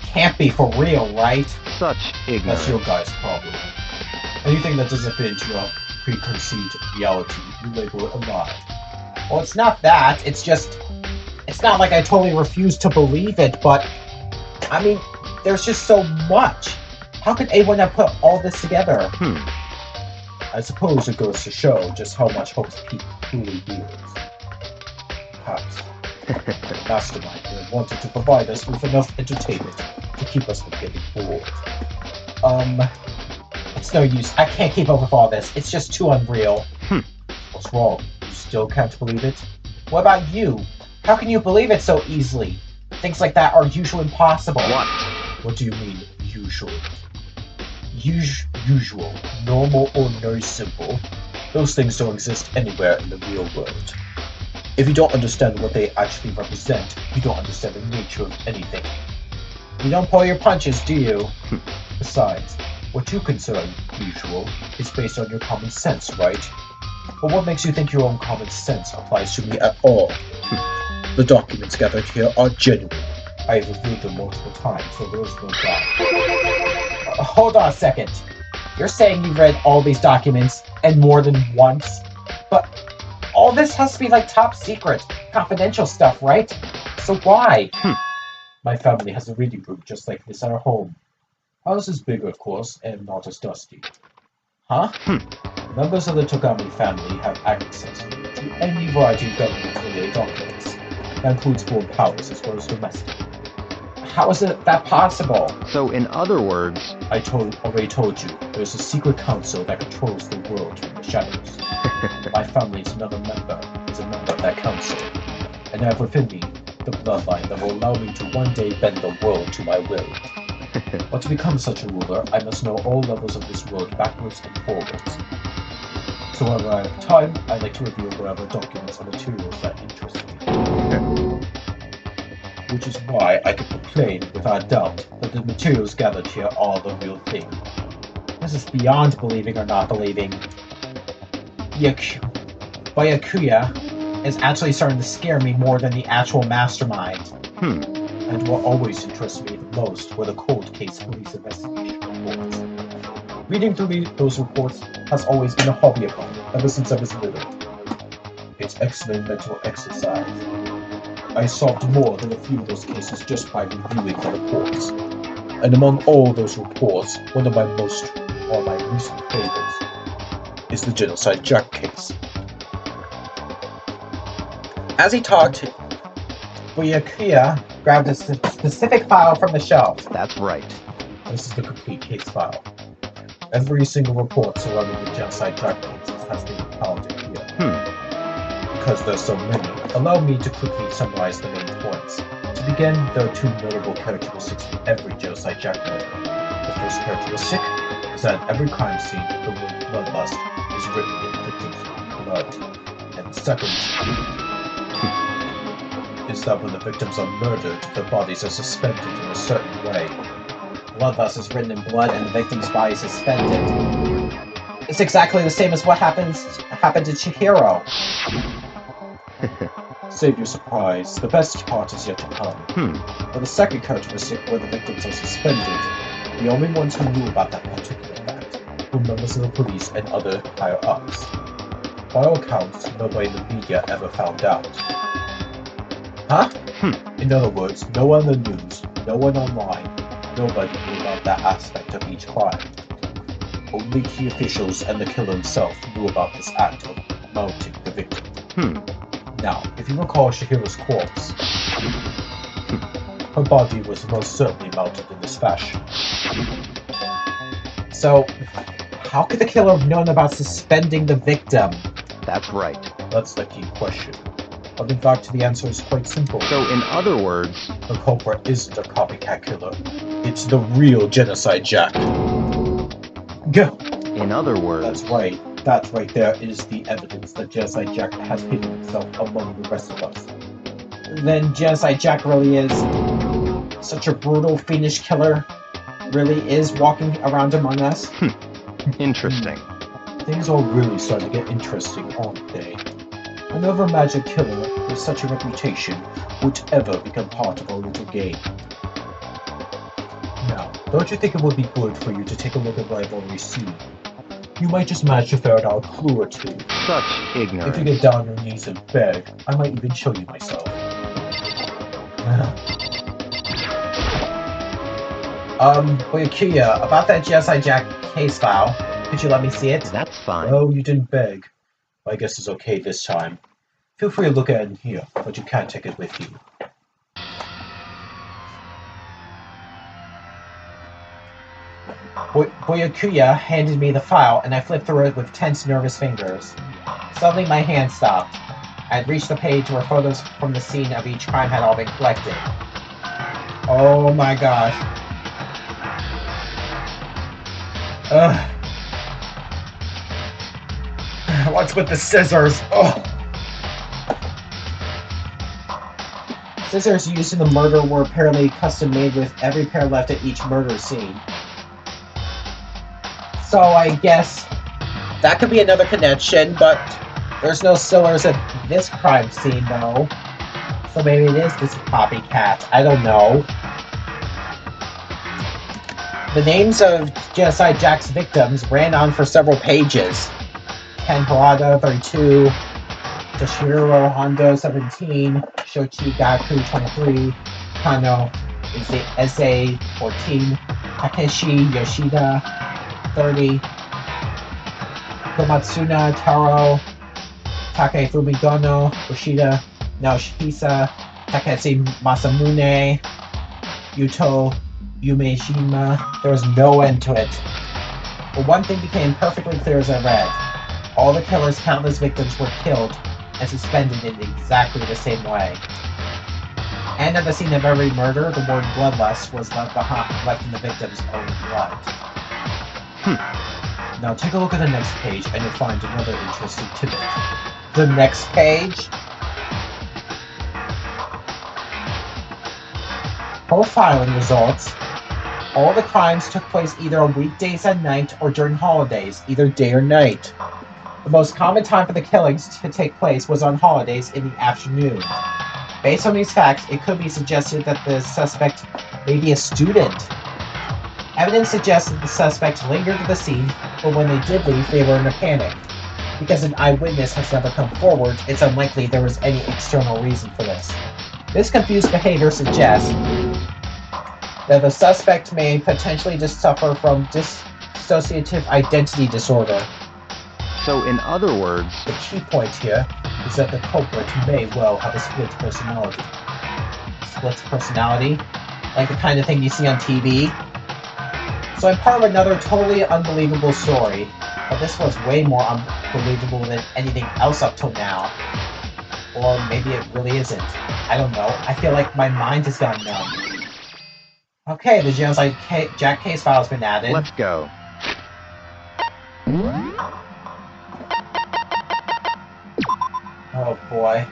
Speaker 1: can't be for real, right?
Speaker 4: Such ignorance.
Speaker 1: That's your guy's problem. Anything that doesn't fit into your preconceived reality, you label it a lie. Well, it's not that, it's just... It's not like I totally refuse to believe it, but... I mean, there's just so much. How could anyone have put all this together? I suppose it goes to show just how much Hope's Peak truly yields. Perhaps. The mastermind here wanted to provide us with enough entertainment to keep us from getting bored. It's no use. I can't keep up with all this. It's just too unreal. What's wrong? You still can't believe it? What about you? How can you believe it so easily? Things like that are usually impossible.
Speaker 4: What?
Speaker 1: What do you mean, usual? Usual, normal, ordinary, simple. Those things don't exist anywhere in the real world. If you don't understand what they actually represent, you don't understand the nature of anything. You don't pull your punches, do you? Besides, what you consider usual is based on your common sense, right? But what makes you think your own common sense applies to me at all? The documents gathered here are genuine. I have reviewed them multiple times, so there is no doubt. Hold on a second. You're saying you read all these documents, and more than once? But all this has to be like top secret, confidential stuff, right? So why? My family has a reading room just like this at our home. Ours is bigger, of course, and not as dusty. Huh? Members of the Togami family have access to any variety of government-related documents. That includes foreign powers as well as domestic. How is that possible?
Speaker 4: So, in other words...
Speaker 1: I already told you, there's a secret council that controls the world from the shadows. My family is a member of that council. And I have within me the bloodline that will allow me to one day bend the world to my will. But to become such a ruler, I must know all levels of this world backwards and forwards. So whenever I have time, I like to review whatever documents and materials that interest me. Which is why I can proclaim without doubt that the materials gathered here are the real thing. This is beyond believing or not believing. Byakuya is actually starting to scare me more than the actual mastermind. And what always interested me the most were the cold case police investigation reports. Reading through those reports has always been a hobby of mine, ever since I was little. It's excellent mental exercise. I solved more than a few of those cases just by reviewing the reports. And among all those reports, one of my recent favorites is the Genocide Jack case. As he talked, Byakuya grabbed a specific file from the shelf.
Speaker 4: That's right.
Speaker 1: This is the complete case file. Every single report surrounding the Genocide Jack cases has been compiled in here. Because there's so many, allow me to quickly summarize the main points. To begin, there are two notable characteristics in every Genocide Jack murder. The first characteristic is that at every crime scene, the word bloodlust is written in the victim's blood. And the second is that when the victims are murdered, their bodies are suspended in a certain way. Bloodlust is written in blood and the victim's body is suspended. It's exactly the same as what happened to Chihiro. Save your surprise, the best part is yet to come. For the second characteristic, where the victims are suspended, the only ones who knew about that particular fact were members of the police and other higher-ups. By all accounts, nobody in the media ever found out. Huh? In other words, no one in the news, no one online, nobody knew about that aspect of each crime. Only key officials and the killer himself knew about this act of mounting the victim. Now, if you recall Shihiro's corpse, her body was most certainly mounted in this fashion. So, how could the killer have known about suspending the victim?
Speaker 4: That's right.
Speaker 1: That's the key question. But in fact, the answer is quite simple.
Speaker 4: So, in other words...
Speaker 1: The culprit isn't a copycat killer. It's the real Genocide Jack. Go!
Speaker 4: In other words...
Speaker 1: That's right. That right there is the evidence that Genocide Jack has hidden himself among the rest of us. Then Genocide Jack really is such a brutal, fiendish killer? Really is walking around among us?
Speaker 4: Interesting.
Speaker 1: Things are really starting to get interesting, aren't they? I never imagined a killer with such a reputation would ever become part of our little game. Now, don't you think it would be good for you to take a look at what I've already seen? You might just manage to ferret out a clue or two.
Speaker 4: Such ignorance.
Speaker 1: If you get down on your knees and beg, I might even show you myself. Byakuya, about that Genocide Jack case file, could you let me see it?
Speaker 4: That's fine.
Speaker 1: Oh, you didn't beg. I guess it's okay this time. Feel free to look at it in here, but you can't take it with you. Byakuya handed me the file, and I flipped through it with tense, nervous fingers. Suddenly, my hand stopped. I had reached the page where photos from the scene of each crime had all been collected. Oh my gosh. Ugh. What's with the scissors? Oh. scissors used in the murder were apparently custom made with every pair left at each murder scene. So I guess that could be another connection, but there's no scissors at this crime scene though. So maybe it is this copycat. I don't know. The names of Genocide Jack's victims ran on for several pages. Ken Harada, 32, Toshiro Hondo, 17, Shochi Gaku, 23, Kano Eze, 14, Takeshi Yoshida, 30, Komatsuna Taro, Takefumi Gono, Yoshida Naoshihisa, Takeshi Masamune, Yuto Yumejima. There was no end to it. But one thing became perfectly clear as I read. All the killer's countless victims were killed and suspended in exactly the same way. And at the scene of every murder, the word bloodlust was left in the victim's own blood. Now take a look at the next page and you'll find another interesting tidbit. The next page? Profiling results. All the crimes took place either on weekdays at night or during holidays, either day or night. The most common time for the killings to take place was on holidays in the afternoon. Based on these facts, it could be suggested that the suspect may be a student. Evidence suggests that the suspect lingered at the scene, but when they did leave, they were in a panic. Because an eyewitness has never come forward, it's unlikely there was any external reason for this. This confused behavior suggests that the suspect may potentially just suffer from dissociative identity disorder.
Speaker 4: So, in other words,
Speaker 1: The key point here is that the culprit may well have a split personality. Split personality? Like the kind of thing you see on TV? So I'm part of another totally unbelievable story, but this was way more unbelievable than anything else up till now. Or maybe it really isn't. I don't know. I feel like my mind has gone numb. Okay, the Genocide Jack case file has been added.
Speaker 4: let's go.
Speaker 1: Oh boy.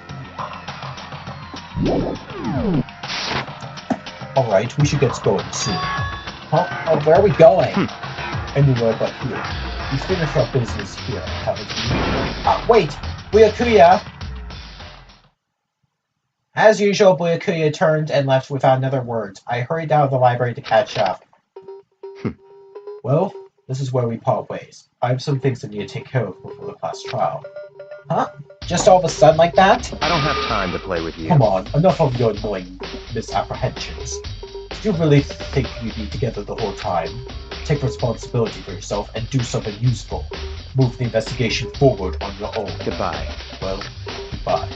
Speaker 1: Alright, we should get going soon. Huh? Oh, where are we going? Anywhere but here. We finished our business here, haven't we? Wait! Byakuya! As usual, Byakuya turned and left without another word. I hurried out of the library to catch up. Well, this is where we part ways. I have some things I need to take care of before the class trial. Huh? Just all of a sudden like that?
Speaker 4: I don't have time to play with you.
Speaker 1: Come on, enough of your annoying misapprehensions. Do you really think you'd be together the whole time? Take responsibility for yourself and do something useful. Move the investigation forward on your own.
Speaker 4: Goodbye.
Speaker 1: Well, goodbye.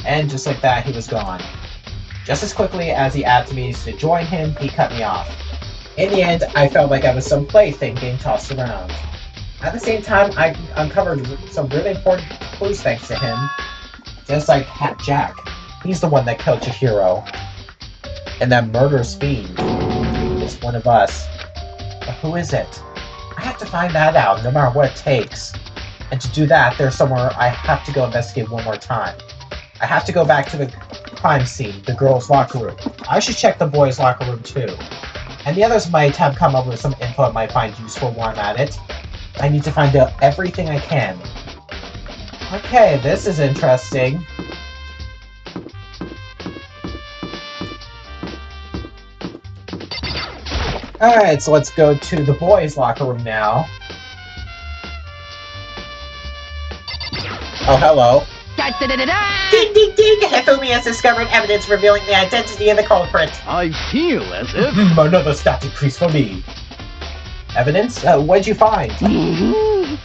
Speaker 1: And just like that, he was gone. Just as quickly as he asked me to join him, he cut me off. In the end, I felt like I was some plaything being tossed around. At the same time, I uncovered some really important clues thanks to him. Just like Hat Jack. He's the one that killed Chihiro. And that murderous fiend is one of us. But who is it? I have to find that out, no matter what it takes. And to do that, there's somewhere I have to go investigate one more time. I have to go back to the crime scene, the girls' locker room. I should check the boys' locker room too. And the others might have come up with some info I might find useful while I'm at it. I need to find out everything I can. Okay, this is interesting. Alright, so let's go to the boys' locker room now. Oh, hello.
Speaker 3: Ding ding ding! Hifumi has discovered evidence revealing the identity of the culprit.
Speaker 4: I feel as if...
Speaker 1: Another stat increase for me. Evidence? What'd you find?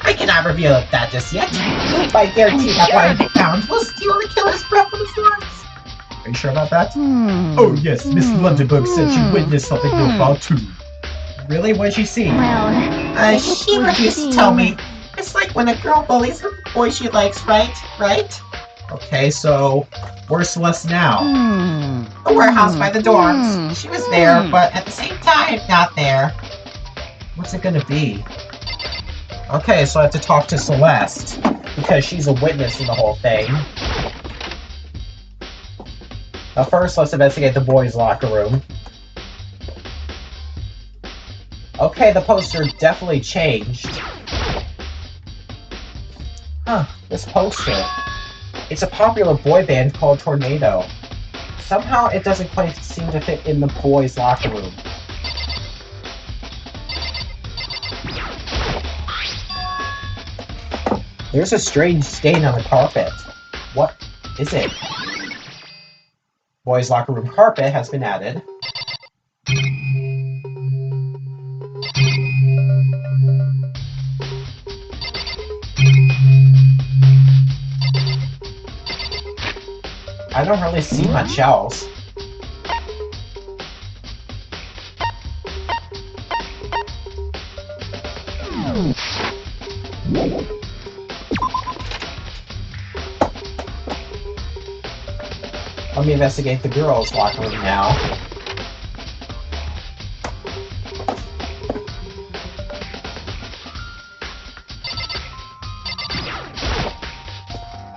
Speaker 3: I cannot reveal that just yet, but I guarantee that what I found will steal the killer's breath from his lungs.
Speaker 1: Are you sure about that? Oh yes, Miss Lundenberg said she witnessed something worthwhile too. Really? What'd she see?
Speaker 3: She refused to tell me. It's like when a girl bullies a boy she likes, right? Right?
Speaker 1: Okay, so where's Celeste now?
Speaker 3: The warehouse by the dorms. She was there, but at the same time, not there.
Speaker 1: What's it gonna be? Okay, so I have to talk to Celeste, because she's a witness in the whole thing. But first, let's investigate the boys' locker room. Okay, the poster definitely changed. Huh, this poster. It's a popular boy band called Tornado. Somehow it doesn't quite seem to fit in the boys' locker room. There's a strange stain on the carpet. What is it? Boys' locker room carpet has been added. I don't really see much else. Let me investigate the girls' locker room now.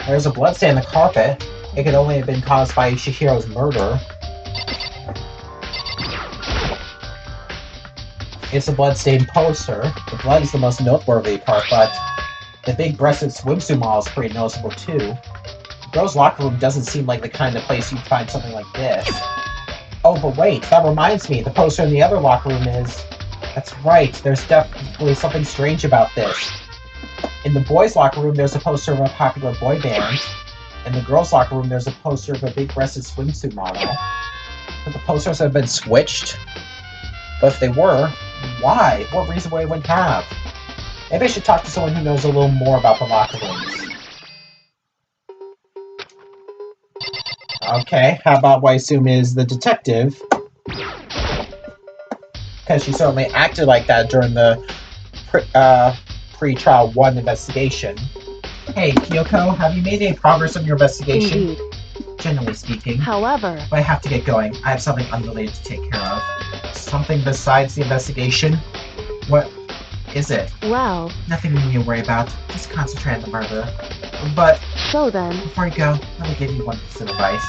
Speaker 1: There's a bloodstain on the carpet. It could only have been caused by Chihiro's murder. It's a bloodstained poster. The blood is the most noteworthy part, but the big-breasted swimsuit model is pretty noticeable too. The girls' locker room doesn't seem like the kind of place you'd find something like this. Oh, but wait, that reminds me, the poster in the other locker room is... That's right, there's definitely something strange about this. In the boys' locker room, there's a poster of a popular boy band. In the girls' locker room, there's a poster of a big-breasted swimsuit model. But the posters have been switched? But if they were, why? What reason would anyone have? Maybe I should talk to someone who knows a little more about the locker rooms. Okay, how about what I assume is the detective? Because she certainly acted like that during the pre-trial 1 investigation. Hey, Kyoko, have you made any progress on your investigation?
Speaker 2: Indeed.
Speaker 1: Generally speaking.
Speaker 2: However,
Speaker 1: But I have to get going. I have something unrelated to take care of. Something besides the investigation? What is it?
Speaker 2: well,
Speaker 1: Nothing you need to worry about. Just concentrate on the murder. But
Speaker 2: so then,
Speaker 1: before you go, let me give you one piece of advice.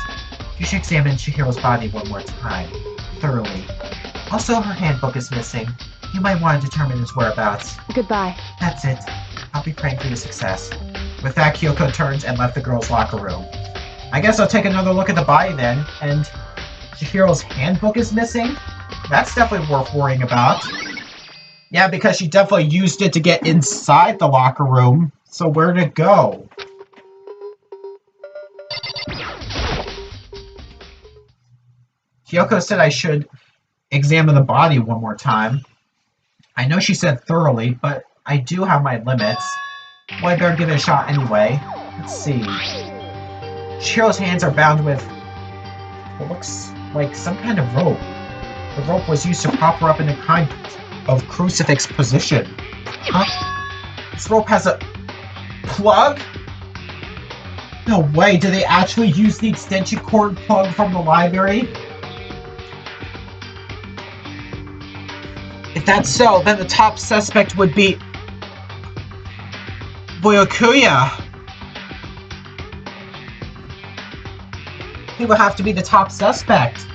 Speaker 1: You should examine Chihiro's body one more time. Thoroughly. Also, her handbook is missing. You might want to determine its whereabouts.
Speaker 2: goodbye.
Speaker 1: That's it. I'll be praying for your success. With that, Kyoko turns and left the girls' locker room. I guess I'll take another look at the body then, and Chihiro's handbook is missing? That's definitely worth worrying about. Yeah, because she definitely used it to get inside the locker room, so where'd it go? Kyoko said I should examine the body one more time. I know she said thoroughly, but I do have my limits. Well, I better give it a shot anyway. Let's see. Chihiro's hands are bound with what looks like some kind of rope. The rope was used to prop her up in a kind of crucifix position. Huh? This rope has a plug? No way, did they actually use the extension cord plug from the library? If that's so, then the top suspect would be Byakuya. He would have to be the top suspect.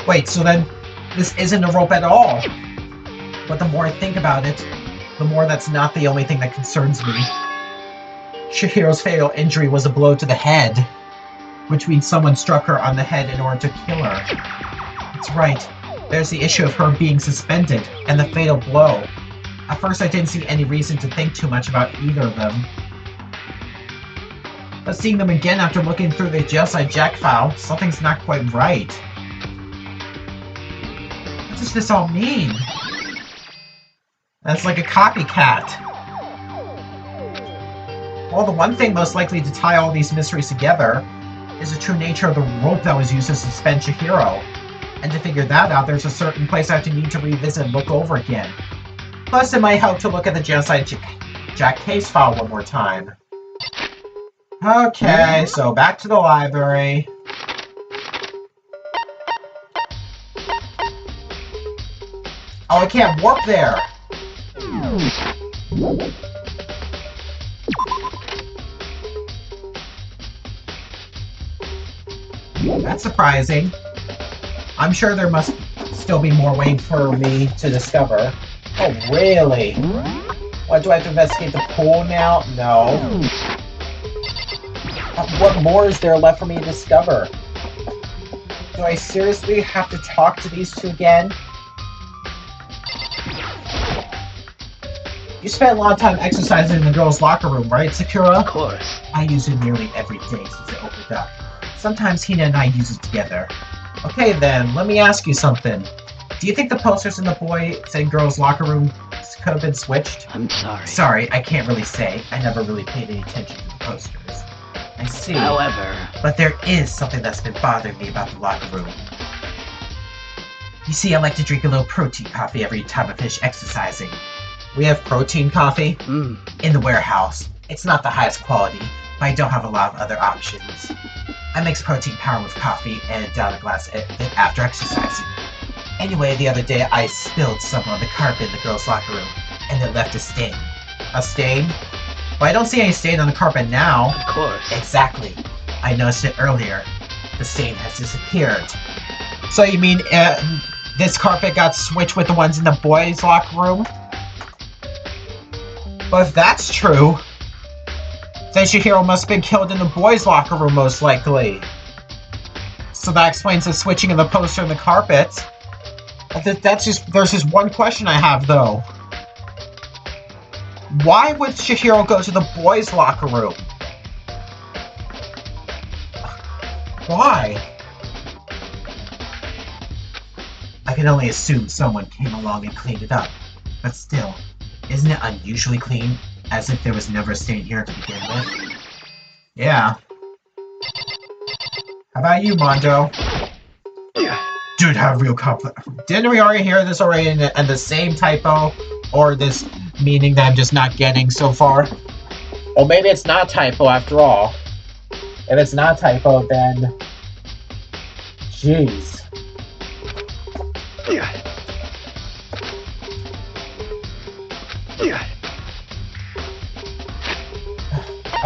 Speaker 1: Wait, so then this isn't a rope at all. But the more I think about it, the more that's not the only thing that concerns me. Chihiro's fatal injury was a blow to the head, which means someone struck her on the head in order to kill her. That's right. There's the issue of her being suspended, and the fatal blow. At first I didn't see any reason to think too much about either of them. But seeing them again after looking through the Jailside Jack file, something's not quite right. What does this all mean? That's like a copycat. Well, the one thing most likely to tie all these mysteries together is the true nature of the rope that was used to suspend Chihiro. And to figure that out, there's a certain place I have to need to revisit and look over again. Plus, it might help to look at the Jailside Jack case file one more time. Okay, so back to the library. Oh, I can't warp there! That's surprising. I'm sure there must still be more waiting for me to discover. Oh, really? What, do I have to investigate the pool now? No. What more is there left for me to discover? Do I seriously have to talk to these two again? You spent a lot of time exercising in the girls' locker room, right, Sakura?
Speaker 4: Of course.
Speaker 1: I use it nearly every day since it opened up. Sometimes Hina and I use it together. Okay then, let me ask you something. Do you think the posters in the boys and girls' locker room could have been switched?
Speaker 4: I'm sorry.
Speaker 1: Sorry, I can't really say. I never really paid any attention to the posters. I see.
Speaker 4: However,
Speaker 1: But there is something that's been bothering me about the locker room. You see, I like to drink a little protein coffee every time I finish exercising. We have protein coffee in the warehouse. It's not the highest quality, but I don't have a lot of other options. I mix protein powder with coffee and down a glass after exercising. Anyway, the other day I spilled some on the carpet in the girls' locker room, and it left a stain. A stain? Well, I don't see any stain on the carpet now.
Speaker 4: of course.
Speaker 1: Exactly. I noticed it earlier. The stain has disappeared. So you mean this carpet got switched with the ones in the boys' locker room? But if that's true, then Chihiro must have been killed in the boys' locker room most likely. So that explains the switching of the poster and the carpet. There's just one question I have though. Why would Chihiro go to the boys' locker room? Why? I can only assume someone came along and cleaned it up. But still, isn't it unusually clean? As if there was never a stain here to begin with? Yeah. How about you, Mondo? Dude, have real complex. Didn't we already hear this already in the same typo? Or this meaning that I'm just not getting so far? Or maybe it's not typo after all. If it's not typo, then... Jeez.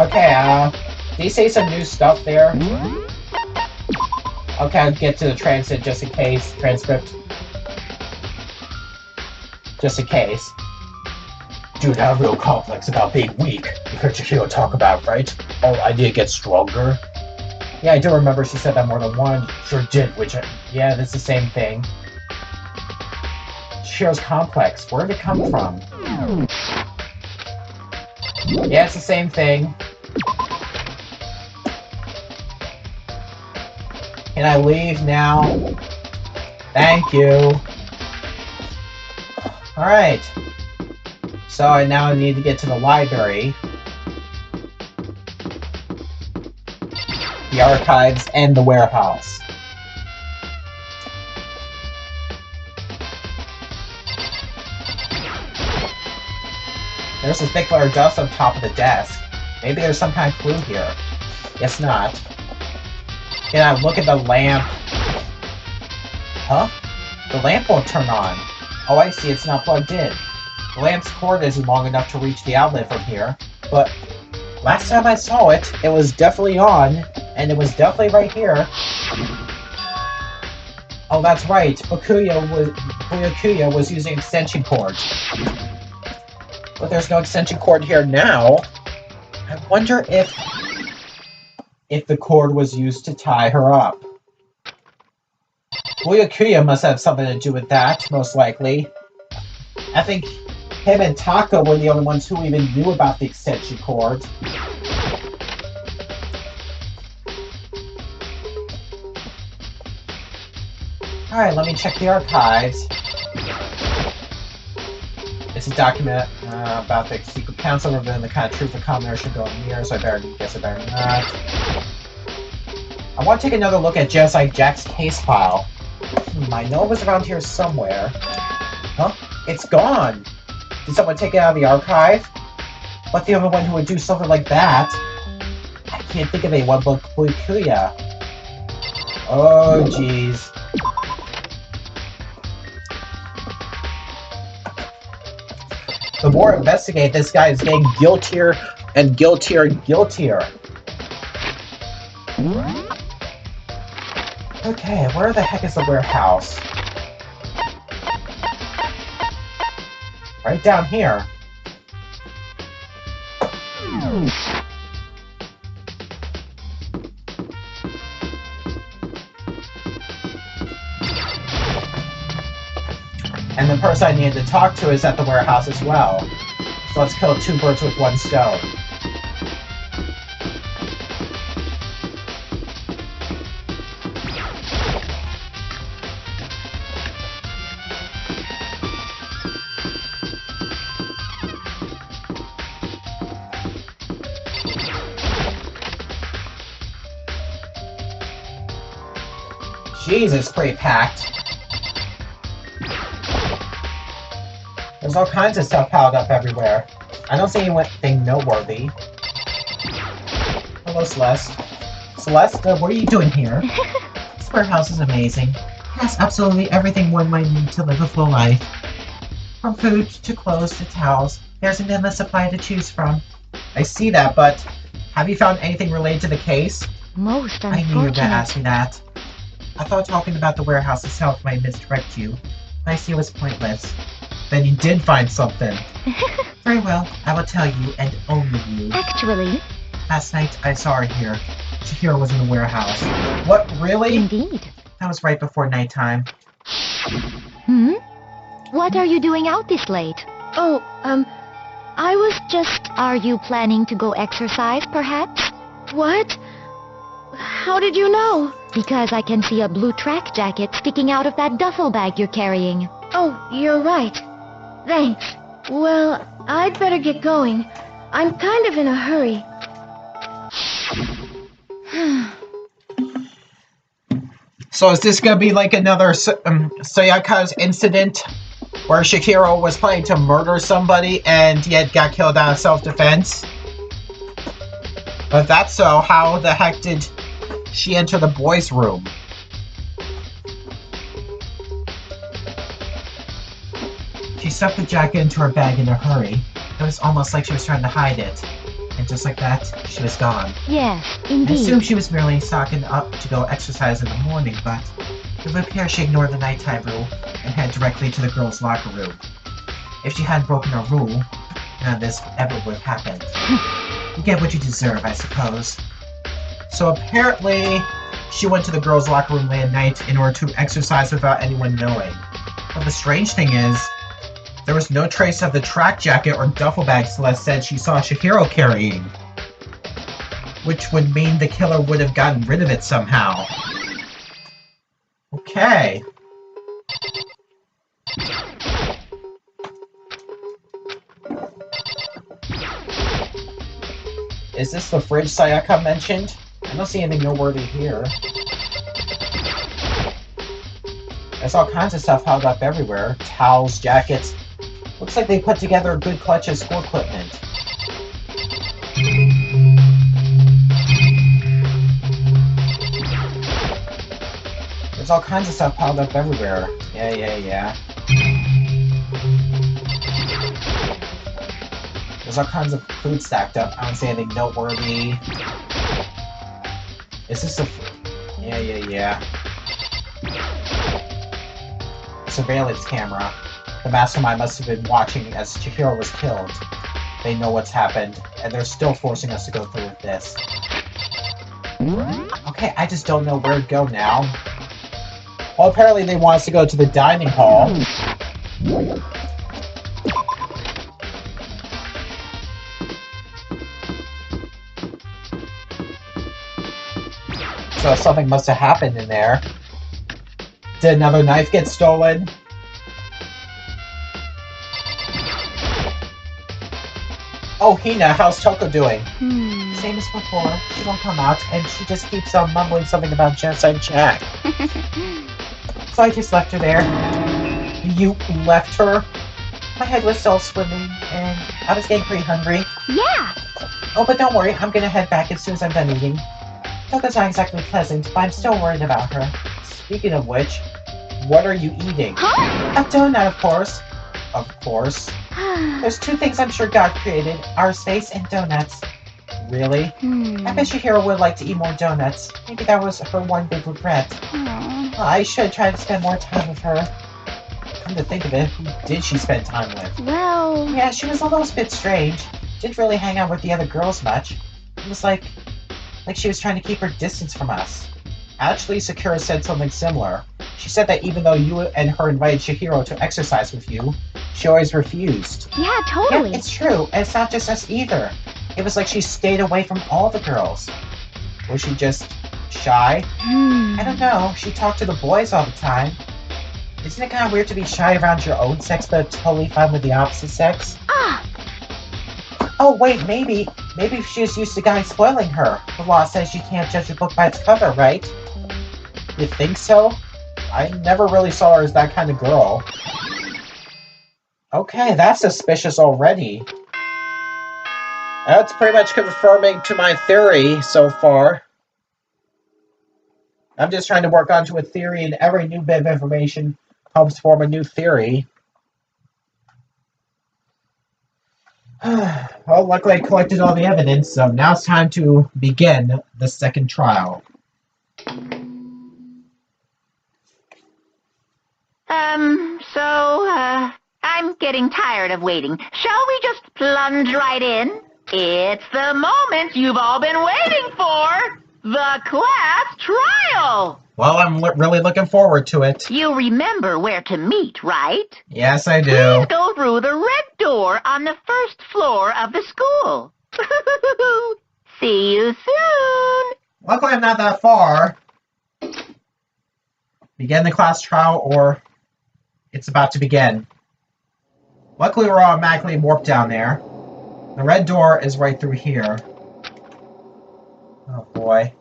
Speaker 1: Okay, did he say some new stuff there? Okay, I'll get to the transcript just in case. Just in case. Dude, I'm real complex about being weak. You heard Chihiro talk about, right? Oh, I need to get stronger? Yeah, I do remember she said that more than one. Sure did, yeah, that's the same thing. Chihiro's complex. Where did it come from? Yeah, it's the same thing. Can I leave now? Thank you. Alright. So I now need to get to the library, the archives, and the warehouse. There's a thick layer of dust on top of the desk. Maybe there's some kind of clue here. Guess not. Can I look at the lamp? Huh? The lamp won't turn on. Oh, I see, it's not plugged in. The lamp's cord isn't long enough to reach the outlet from here, but last time I saw it, it was definitely on, and it was definitely right here. Oh, that's right. Byakuya was using extension cord. But there's no extension cord here now. I wonder if the cord was used to tie her up. Byakuya must have something to do with that, most likely. I think him and Taka were the only ones who even knew about the extension cord. Alright, let me check the archives. It's a document about the secret council revealing the kind of truth the commoner should go near, so I better not. I want to take another look at Genocide Jack's case file. I know it was around here somewhere. Huh? It's gone! Did someone take it out of the archive? But the only one who would do something like that? I can't think of anyone but Byakuya. Oh, jeez. The more I investigate, this guy is getting guiltier and guiltier and guiltier. Okay, where the heck is the warehouse? Right down here. And the person I need to talk to is at the warehouse as well. So let's kill two birds with one stone. Jesus, pretty packed. There's all kinds of stuff piled up everywhere. I don't see anything noteworthy. Hello, Celeste. Celeste, what are you doing here? This warehouse is amazing. It has absolutely everything one might need to live a full life. From food to clothes to towels, there's an endless supply to choose from. I see that, but have you found anything related to the case?
Speaker 2: Most
Speaker 1: I knew you were going to ask me that. I thought talking about the warehouse itself might misdirect you, but I see it was pointless. Then you did find something. Very well, I will tell you, and only you.
Speaker 2: Actually,
Speaker 1: Last night, I saw her here. Chihiro was in the warehouse. What, really?
Speaker 2: indeed.
Speaker 1: That was right before nighttime.
Speaker 2: What are you doing out this late? Oh, I was just... Are you planning to go exercise, perhaps? What? How did you know? Because I can see a blue track jacket sticking out of that duffel bag you're carrying. Oh, you're right. Thanks. Well, I'd better get going. I'm kind of in a hurry.
Speaker 1: So is this gonna be like another Sayaka's incident? Where Chihiro was planning to murder somebody and yet got killed out of self-defense? If that's so, how the heck did she enter the boys' room? She stuffed the jacket into her bag in a hurry. It was almost like she was trying to hide it. And just like that, she was gone.
Speaker 2: Yes,
Speaker 1: I
Speaker 2: indeed.
Speaker 1: assumed she was merely stocking up to go exercise in the morning, but it would appear she ignored the nighttime rule and headed directly to the girls' locker room. If she hadn't broken her rule, none of this ever would have happened. You get what you deserve, I suppose. So apparently, she went to the girls' locker room late at night in order to exercise without anyone knowing. But the strange thing is, there was no trace of the track jacket or duffel bag Celeste said she saw Chihiro carrying. Which would mean the killer would have gotten rid of it somehow. Okay. Is this the fridge Sayaka mentioned? I don't see anything noteworthy here. There's all kinds of stuff piled up everywhere. Towels, jackets. Looks like they put together a good clutch of school equipment. There's all kinds of stuff piled up everywhere. Yeah. There's all kinds of food stacked up. I don't see anything noteworthy. Is this a... Yeah. Surveillance camera. The mastermind must have been watching as Chihiro was killed. They know what's happened, and they're still forcing us to go through with this. Okay, I just don't know where to go now. Well, apparently they want us to go to the dining hall. So something must have happened in there. Did another knife get stolen? Oh, Hina, how's Toko doing? Same as before. She won't come out, and she just keeps on mumbling something about Genocide Jack. So I just left her there. You left her? My head was still swimming, and I was getting pretty hungry.
Speaker 2: Yeah!
Speaker 1: Oh, but don't worry, I'm gonna head back as soon as I'm done eating. Toko's not exactly pleasant, but I'm still worried about her. Speaking of which, what are you eating?
Speaker 2: Huh?
Speaker 1: A donut, of course. Of course. There's two things I'm sure God created, our space and donuts. Really? I bet Chihiro would like to eat more donuts. Maybe that was her one big regret.
Speaker 2: Aw.
Speaker 3: I should try to spend more time with her. Come to think of it, who did she spend time with?
Speaker 2: Well...
Speaker 3: Yeah, she was a little bit strange. Didn't really hang out with the other girls much. It was like she was trying to keep her distance from us. Actually, Sakura said something similar. She said that even though you and her invited Chihiro to exercise with you, she always refused.
Speaker 2: Yeah, totally.
Speaker 3: Yeah, it's true, and it's not just us either. It was like she stayed away from all the girls. Was she just shy? I don't know. She talked to the boys all the time. Isn't it kind of weird to be shy around your own sex, but totally fine with the opposite sex?
Speaker 2: Ah!
Speaker 3: Oh, wait, maybe she's used to guys spoiling her. The law says you can't judge a book by its cover, right? You think so? I never really saw her as that kind of girl. Okay, that's suspicious already. That's pretty much confirming to my theory so far. I'm just trying to work onto a theory, and every new bit of information helps form a new theory. Well, luckily I collected all the evidence, so now it's time to begin the second trial.
Speaker 6: I'm getting tired of waiting. Shall we just plunge right in? It's the moment you've all been waiting for! The class trial!
Speaker 3: Well, I'm really looking forward to it.
Speaker 6: You remember where to meet, right?
Speaker 3: Yes, I do.
Speaker 6: Please go through the red door on the first floor of the school. See you soon!
Speaker 3: Luckily, I'm not that far. Begin the class trial, or it's about to begin. Luckily, we're automatically warped down there. The red door is right through here. Oh boy.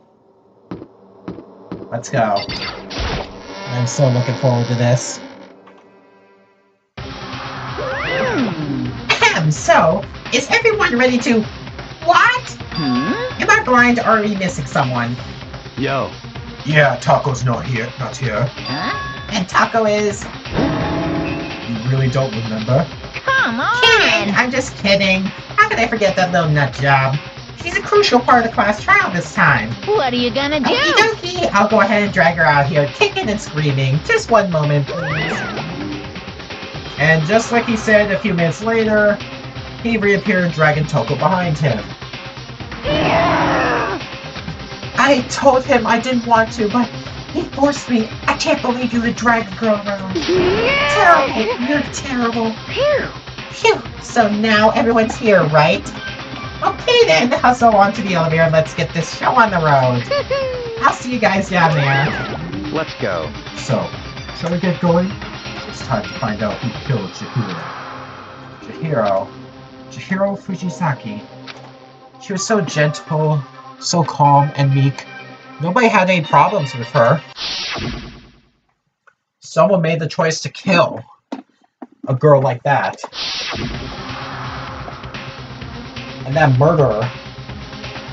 Speaker 3: Let's go. I'm so looking forward to this. So, is everyone ready to... What? Am I blind or are we missing someone?
Speaker 4: Yo.
Speaker 3: Yeah, Taco's not here.
Speaker 6: Huh?
Speaker 3: And Taco is... You really don't remember?
Speaker 6: Come on!
Speaker 3: Kidding! I'm just kidding. How could I forget that little nut job? She's a crucial part of the class trial this time.
Speaker 6: What are you gonna do?
Speaker 3: Okie dokie, I'll go ahead and drag her out here, kicking and screaming. Just one moment, please. And just like he said a few minutes later, he reappeared, dragging Toko behind him. I told him I didn't want to, but he forced me. I can't believe you would drag a girl around. Terrible. You're terrible. Phew. So now everyone's here, right? Okay then, hustle onto the elevator and let's get this show on the road. I'll see you guys down there.
Speaker 4: Let's go.
Speaker 3: So, shall we get going? It's time to find out who killed Chihiro. Chihiro Fujisaki. She was so gentle, so calm and meek. Nobody had any problems with her. Someone made the choice to kill a girl like that. And that murderer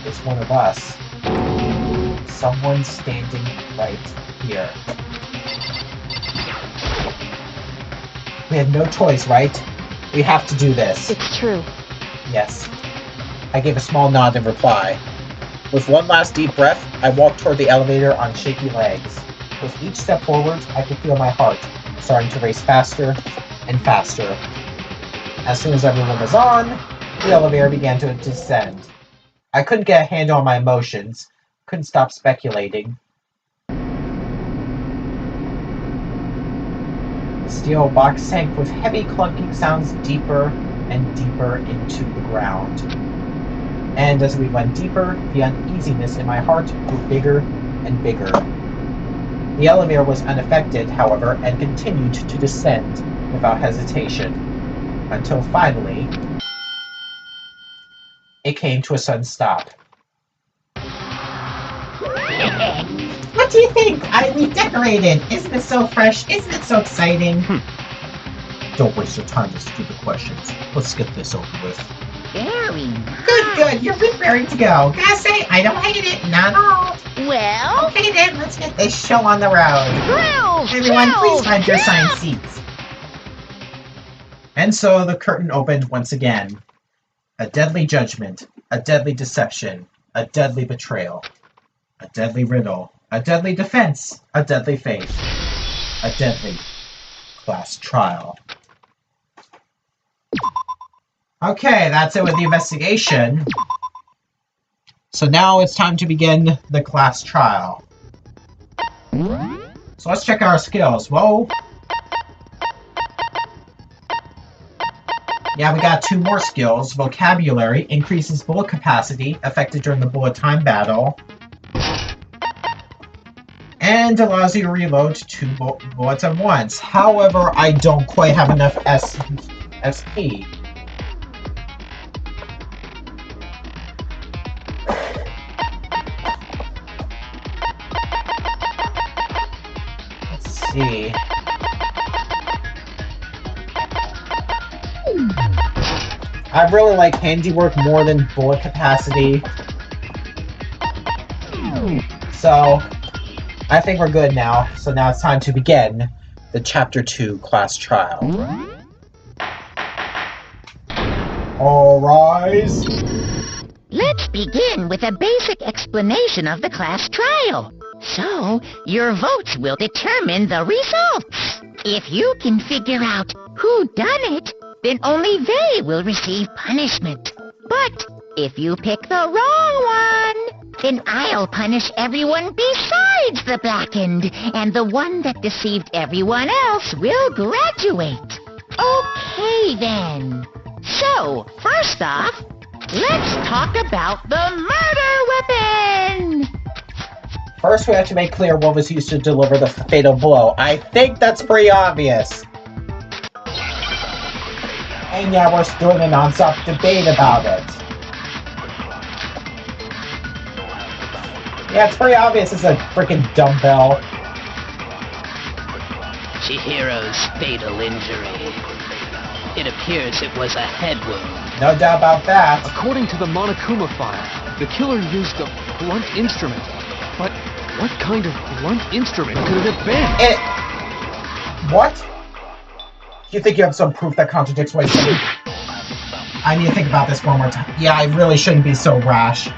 Speaker 3: is one of us. Someone standing right here. We had no choice, right? We have to do this.
Speaker 2: It's true.
Speaker 3: Yes. I gave a small nod in reply. With one last deep breath, I walked toward the elevator on shaky legs. With each step forward, I could feel my heart starting to race faster and faster. As soon as everyone was on, the elevator began to descend. I couldn't get a handle on my emotions, couldn't stop speculating. The steel box sank with heavy clunking sounds deeper and deeper into the ground. And as we went deeper, the uneasiness in my heart grew bigger and bigger. The elevator was unaffected, however, and continued to descend without hesitation, until finally, it came to a sudden stop. What do you think? I redecorated! Isn't it so fresh? Isn't it so exciting? Don't waste your time with stupid questions. Let's get this over with.
Speaker 6: Very
Speaker 3: Good, you're ready to go. Gotta say, I don't hate it, not at all.
Speaker 6: well.
Speaker 3: Okay then, let's get this show on the road.
Speaker 6: Thrills!
Speaker 3: Everyone, please
Speaker 6: chills,
Speaker 3: find your assigned
Speaker 6: jump!
Speaker 3: seats. And so the curtain opened once again. A deadly judgment, a deadly deception, a deadly betrayal, a deadly riddle
Speaker 1: A deadly defense, a deadly faith, a deadly class trial. Okay, that's it with the investigation. So now it's time to begin the class trial. So let's check our skills. Whoa. Yeah, we got 2 more skills. Vocabulary increases bullet capacity, affected during the bullet time battle. And allows you to reload 2 bullets at once. However, I don't quite have enough SP. Let's see. I really like handiwork more than bullet capacity. So, I think we're good now. So now it's time to begin the Chapter 2 class trial. All rise.
Speaker 6: Let's begin with a basic explanation of the class trial. So, your votes will determine the results. If you can figure out who done it, then only they will receive punishment. But if you pick the wrong one, then I'll punish everyone besides the blackened, and the one that deceived everyone else will graduate. Okay, then. So, first off, let's talk about the murder weapon!
Speaker 1: First, we have to make clear what was used to deliver the fatal blow. I think that's pretty obvious. And yeah, we're still in a non-stop debate about it. Yeah, it's pretty obvious it's a freaking dumbbell.
Speaker 7: Chihiro's fatal injury. It appears it was a head wound.
Speaker 1: No doubt about that.
Speaker 8: According to the Monokuma file, the killer used a blunt instrument. But what kind of blunt instrument could it have been?
Speaker 1: What? You think you have some proof that contradicts what you said? I need to think about this one more time. Yeah, I really shouldn't be so rash.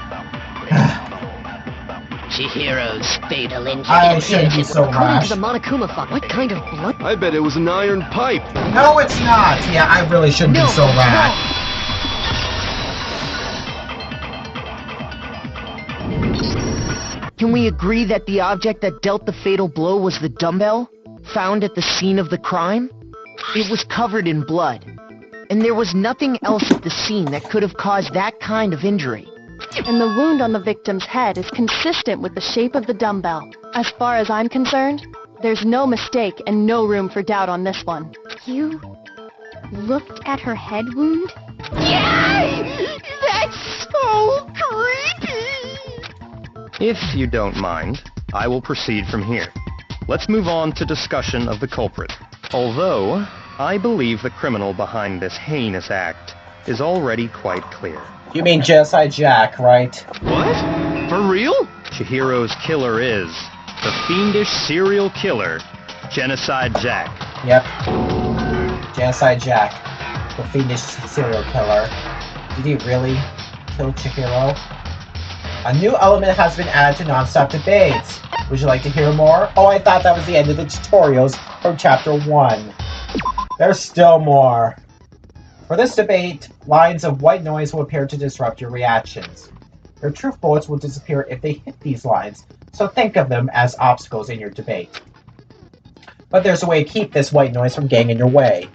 Speaker 7: Chihiro's fatal injury.
Speaker 1: I shouldn't be so
Speaker 5: According
Speaker 1: rash.
Speaker 5: to the Monokuma file, what kind of blunt?
Speaker 8: I bet it was an iron pipe.
Speaker 1: No, it's not. Yeah, I really shouldn't be so rash.
Speaker 5: Can we agree that the object that dealt the fatal blow was the dumbbell, found at the scene of the crime? It was covered in blood, and there was nothing else at the scene that could have caused that kind of injury.
Speaker 9: And the wound on the victim's head is consistent with the shape of the dumbbell. As far as I'm concerned, there's no mistake and no room for doubt on this one.
Speaker 2: You looked at her head wound?
Speaker 6: Yay! That's so creepy!
Speaker 4: If you don't mind, I will proceed from here. Let's move on to discussion of the culprit. Although, I believe the criminal behind this heinous act is already quite clear.
Speaker 1: You mean Genocide Jack, right?
Speaker 8: What? For real?
Speaker 4: Chihiro's killer is the fiendish serial killer, Genocide Jack.
Speaker 1: Yep. Genocide Jack, the fiendish serial killer. Did he really kill Chihiro? A new element has been added to non-stop debates. Would you like to hear more? Oh, I thought that was the end of the tutorials from Chapter 1. There's still more. For this debate, lines of white noise will appear to disrupt your reactions. Your truth bullets will disappear if they hit these lines, so think of them as obstacles in your debate. But there's a way to keep this white noise from getting in your way.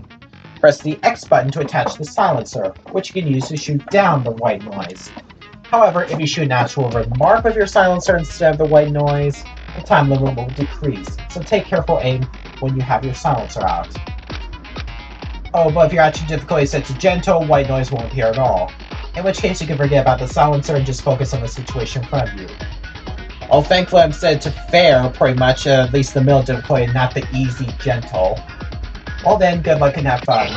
Speaker 1: Press the X button to attach the silencer, which you can use to shoot down the white noise. However, if you shoot an actual remark with your silencer instead of the white noise, the time limit will decrease, so take careful aim when you have your silencer out. Oh, but if your action difficulty is set to gentle, white noise won't appear at all. In which case you can forget about the silencer and just focus on the situation in front of you. Oh, thankfully I'm set to fair, pretty much, at least the middle difficulty, not the easy gentle. Well then, good luck and have fun.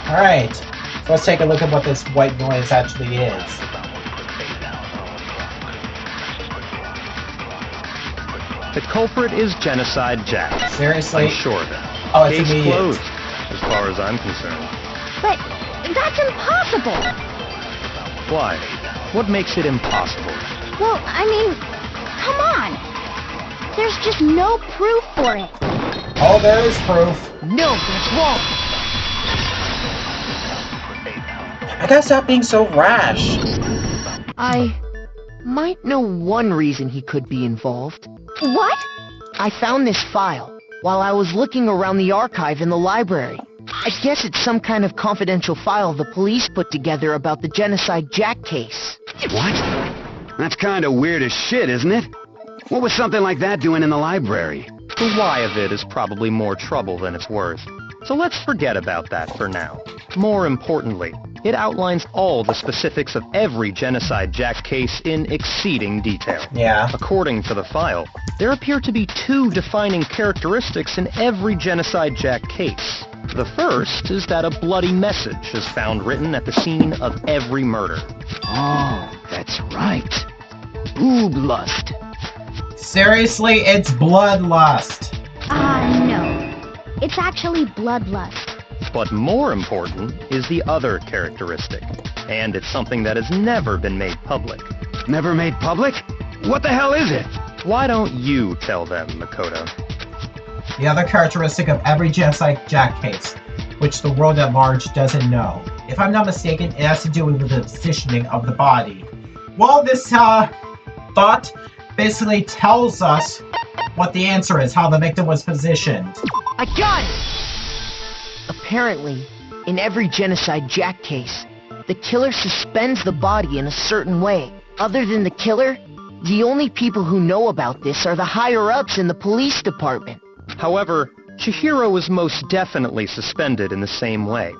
Speaker 1: Alright, so let's take a look at what this white noise actually is.
Speaker 4: The culprit is Genocide Jack.
Speaker 1: Seriously?
Speaker 4: I'm sure of it.
Speaker 1: Oh, it's
Speaker 4: Case
Speaker 1: immediate.
Speaker 4: closed, as far as I'm concerned.
Speaker 2: But that's impossible!
Speaker 4: Why? What makes it impossible?
Speaker 2: Well, I mean, come on. There's just no proof for it.
Speaker 1: Oh, there is proof.
Speaker 5: No, that's wrong.
Speaker 1: I gotta stop being so rash.
Speaker 5: I might know one reason he could be involved.
Speaker 2: What?
Speaker 5: I found this file while I was looking around the archive in the library. I guess it's some kind of confidential file the police put together about the Genocide Jack case.
Speaker 10: What? That's kind of weird as shit, isn't it? What was something like that doing in the library?
Speaker 4: The why of it is probably more trouble than it's worth. So let's forget about that for now. More importantly, it outlines all the specifics of every Genocide Jack case in exceeding detail.
Speaker 1: Yeah.
Speaker 4: According to the file, there appear to be two defining characteristics in every Genocide Jack case. The first is that a bloody message is found written at the scene of every murder.
Speaker 10: Oh, that's right. Boob lust.
Speaker 1: Seriously, it's bloodlust.
Speaker 2: No. It's actually bloodlust.
Speaker 4: But more important is the other characteristic, and it's something that has never been made public.
Speaker 10: Never made public? What the hell is it?
Speaker 4: Why don't you tell them, Makoto?
Speaker 1: The other characteristic of every Genocide Jack case, which the world at large doesn't know. If I'm not mistaken, it has to do with the positioning of the body. Well, this thought basically tells us what the answer is, how the victim was positioned.
Speaker 5: I got it! Apparently, in every Genocide Jack case, the killer suspends the body in a certain way. Other than the killer, the only people who know about this are the higher-ups in the police department.
Speaker 4: However, Chihiro was most definitely suspended in the same way.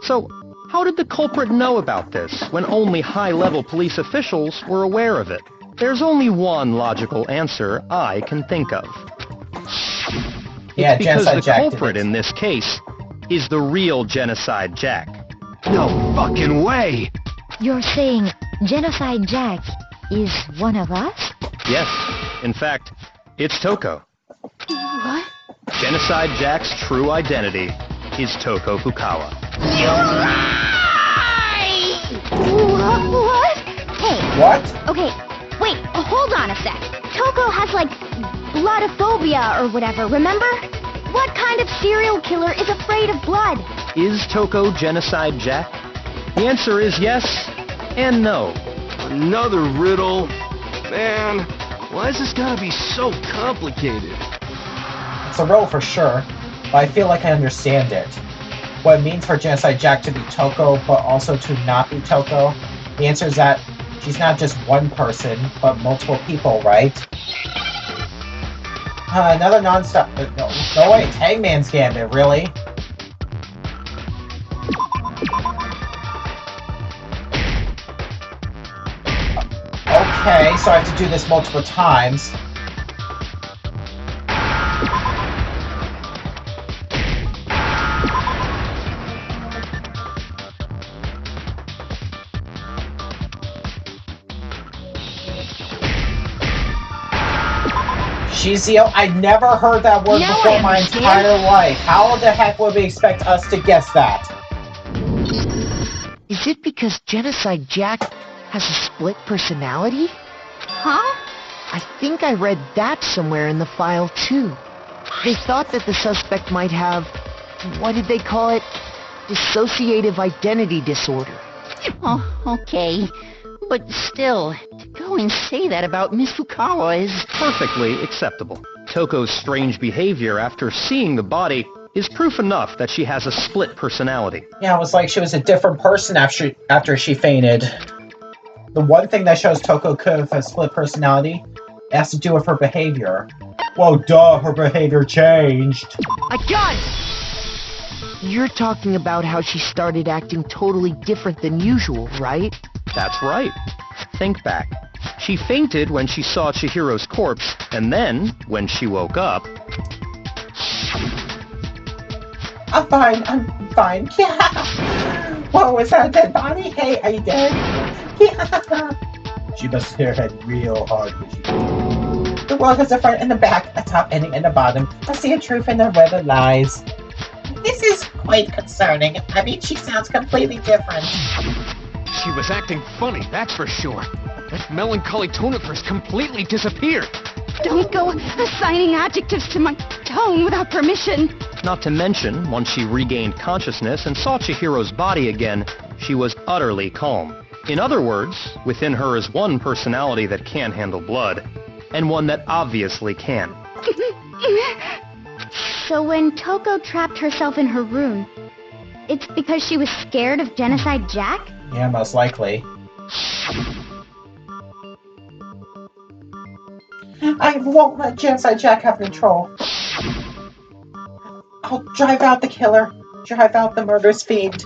Speaker 4: So, how did the culprit know about this when only high-level police officials were aware of it? There's only one logical answer I can think of.
Speaker 1: Yeah,
Speaker 4: It's because the
Speaker 1: Genocide Jack
Speaker 4: culprit
Speaker 1: did it.
Speaker 4: in this case is the real Genocide Jack.
Speaker 10: No fucking way!
Speaker 2: You're saying Genocide Jack is one of us?
Speaker 4: Yes, in fact, it's Toko.
Speaker 2: What?
Speaker 4: Genocide Jack's true identity is Toko Fukawa.
Speaker 2: What? Hey.
Speaker 1: What?
Speaker 2: Okay, wait, hold on a sec. Toko has, like, bloodophobia or whatever, remember? What kind of serial killer is afraid of blood?
Speaker 4: Is Toko Genocide Jack? The answer is yes and no.
Speaker 8: Another riddle? Man, why has this gotta be so complicated?
Speaker 1: It's a riddle for sure, but I feel like I understand it. What it means for Genocide Jack to be Toko, but also to not be Toko. The answer is that she's not just one person, but multiple people, right? Another non-stop... No way, Hangman's Gambit, really? Okay, so I have to do this multiple times. Shizio, I never heard that word
Speaker 6: Now
Speaker 1: before
Speaker 6: I
Speaker 1: my
Speaker 6: understand.
Speaker 1: entire life. How the heck would we expect us to guess that?
Speaker 5: Is it because Genocide Jack has a split personality?
Speaker 2: Huh?
Speaker 5: I think I read that somewhere in the file, too. They thought that the suspect might have, what did they call it? Dissociative identity disorder.
Speaker 6: Oh, okay. But still, to go and say that about Miss Fukawa is...
Speaker 4: Perfectly acceptable. Toko's strange behavior after seeing the body is proof enough that she has a split personality.
Speaker 1: Yeah, it was like she was a different person after she fainted. The one thing that shows Toko could have a split personality has to do with her behavior. Well, duh, her behavior changed.
Speaker 5: I got it! You're talking about how she started acting totally different than usual, right?
Speaker 4: That's right. Think back. She fainted when she saw Chihiro's corpse, and then, when she woke up...
Speaker 3: I'm fine. Yeah. Whoa, is that a dead body? Hey, are you dead? Yeah.
Speaker 1: She must have hit her head real hard when she fainted.
Speaker 3: The world has a front and a back, a top ending and a bottom. I see a truth and a web it lies. This is quite concerning. I mean, she sounds completely different.
Speaker 8: She was acting funny, that's for sure. That melancholy tone of hers completely disappeared.
Speaker 11: Don't go assigning adjectives to my tone without permission.
Speaker 4: Not to mention, once she regained consciousness and saw Chihiro's body again, she was utterly calm. In other words, within her is one personality that can handle blood, and one that obviously can.
Speaker 2: So when Toko trapped herself in her room, it's because she was scared of Genocide Jack?
Speaker 1: Yeah, most likely. I won't let Genocide Jack have control. I'll drive out the killer. Drive out the murderous fiend.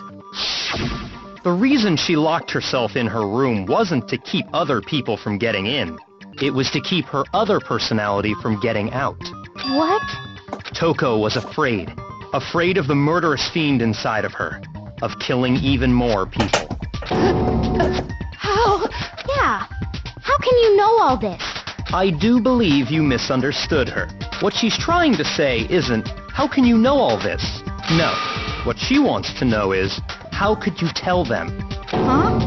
Speaker 4: The reason she locked herself in her room wasn't to keep other people from getting in. It was to keep her other personality from getting out.
Speaker 2: What?
Speaker 4: Toko was afraid. Afraid of the murderous fiend inside of her. Of killing even more people.
Speaker 11: How?
Speaker 2: Yeah. How can you know all this?
Speaker 4: I do believe you misunderstood her. What she's trying to say isn't, how can you know all this? No. What she wants to know is, how could you tell them?
Speaker 2: Huh?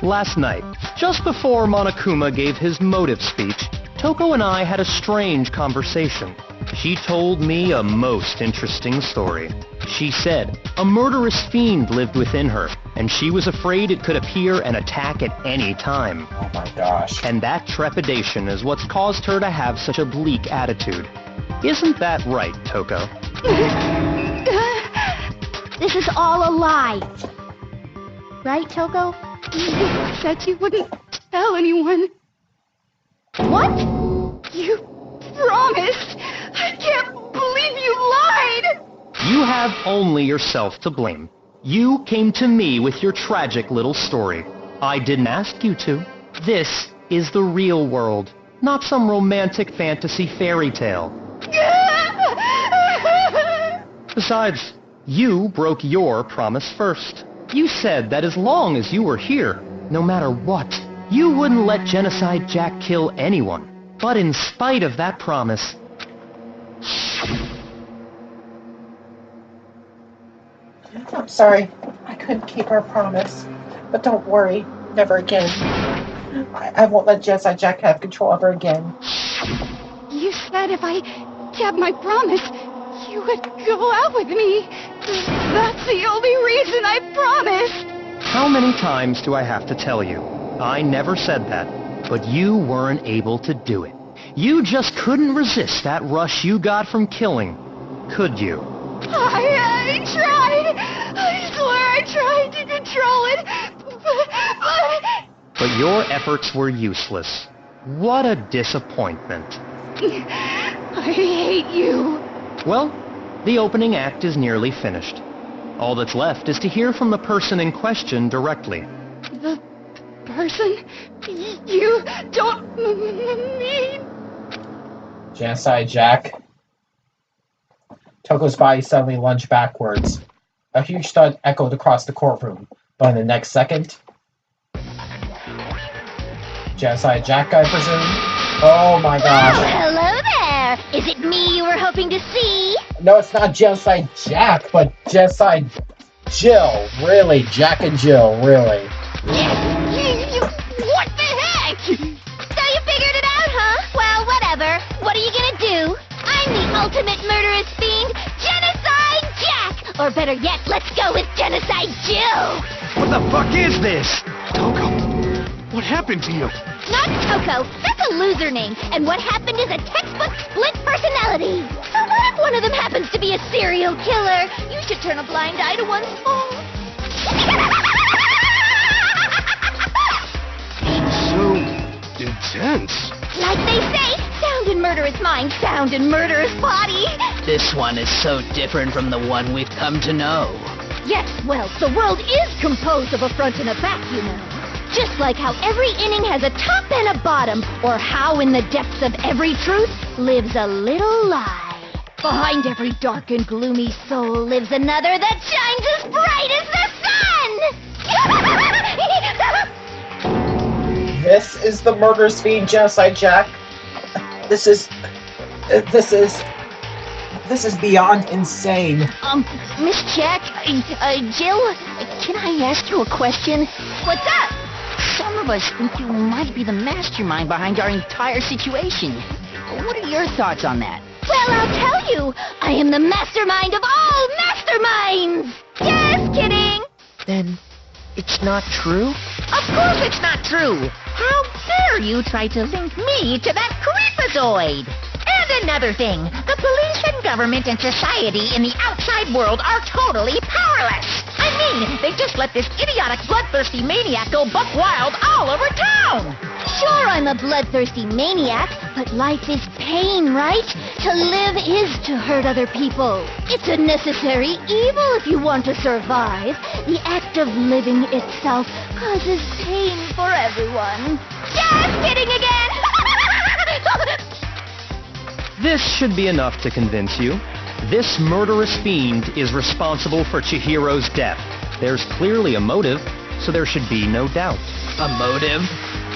Speaker 4: Last night, just before Monokuma gave his motive speech, Toko and I had a strange conversation. She told me a most interesting story. She said a murderous fiend lived within her, and she was afraid it could appear and attack at any time.
Speaker 1: Oh my gosh.
Speaker 4: And that trepidation is what's caused her to have such a bleak attitude. Isn't that right, Toko?
Speaker 2: This is all a lie. Right, Toko?
Speaker 11: You said you wouldn't tell anyone.
Speaker 2: What?
Speaker 11: You promised! I can't believe you lied!
Speaker 4: You have only yourself to blame. You came to me with your tragic little story. I didn't ask you to. This is the real world, not some romantic fantasy fairy tale. Besides, you broke your promise first. You said that as long as you were here, no matter what, you wouldn't let Genocide Jack kill anyone. But in spite of that promise...
Speaker 1: I'm sorry. I couldn't keep our promise. But don't worry. Never again. I won't let Genocide Jack have control ever again.
Speaker 11: You said if I kept my promise, you would go out with me. That's the only reason I promised.
Speaker 4: How many times do I have to tell you? I never said that, but you weren't able to do it. You just couldn't resist that rush you got from killing, could you?
Speaker 11: I tried. I swear I tried to control it,
Speaker 4: But your efforts were useless. What a disappointment.
Speaker 11: I hate you.
Speaker 4: Well, the opening act is nearly finished. All that's left is to hear from the person in question directly.
Speaker 11: The person? You don't mean...
Speaker 1: Genocide Jack. Toko's body suddenly lunged backwards. A huge thud echoed across the courtroom, but in the next second... Genocide Jack, I presume? Oh my gosh.
Speaker 2: Oh, hello there! Is it me you were hoping to see?
Speaker 1: No, it's not Genocide Jack, but Genocide Jill. Really, Jack and Jill, really.
Speaker 2: What the heck? So you figured it out, huh? Well, whatever. What are you gonna do? I'm the ultimate murderous fiend, Genocide Jack! Or better yet, let's go with Genocide Jill!
Speaker 10: What the fuck is this?
Speaker 8: Toko, what happened to you?
Speaker 2: Not Toko. That's a loser name. And what happened is a textbook split personality. So what if one of them happens to be a serial killer? You should turn a blind eye to one's fault.
Speaker 8: So intense.
Speaker 2: Like they say, sound in murderous mind, sound in murderous body.
Speaker 7: This one is so different from the one we've come to know.
Speaker 2: Yes, well, the world is composed of a front and a back, you know. Just like how every inning has a top and a bottom, or how in the depths of every truth lives a little lie. Behind every dark and gloomy soul lives another that shines as bright as the sun!
Speaker 1: This is the murderous fiend, Genocide Jack. This is This is beyond insane.
Speaker 2: Miss Jack, Jill, can I ask you a question? What's up?
Speaker 6: Some of us think you might be the mastermind behind our entire situation. What are your thoughts on that?
Speaker 2: Well, I'll tell you. I am the mastermind of all masterminds! Just kidding!
Speaker 5: Then, it's not true?
Speaker 6: Of course it's not true! How dare you try to link me to that creepazoid? And another thing, the police and government and society in the outside world are totally powerless! I mean, they just let this idiotic bloodthirsty maniac go buck wild all over town!
Speaker 2: Sure, I'm a bloodthirsty maniac, but life is pain, right? To live is to hurt other people. It's a necessary evil if you want to survive. The act of living itself causes pain for everyone. Just kidding again!
Speaker 4: This should be enough to convince you. This murderous fiend is responsible for Chihiro's death. There's clearly a motive, so there should be no doubt.
Speaker 7: A motive?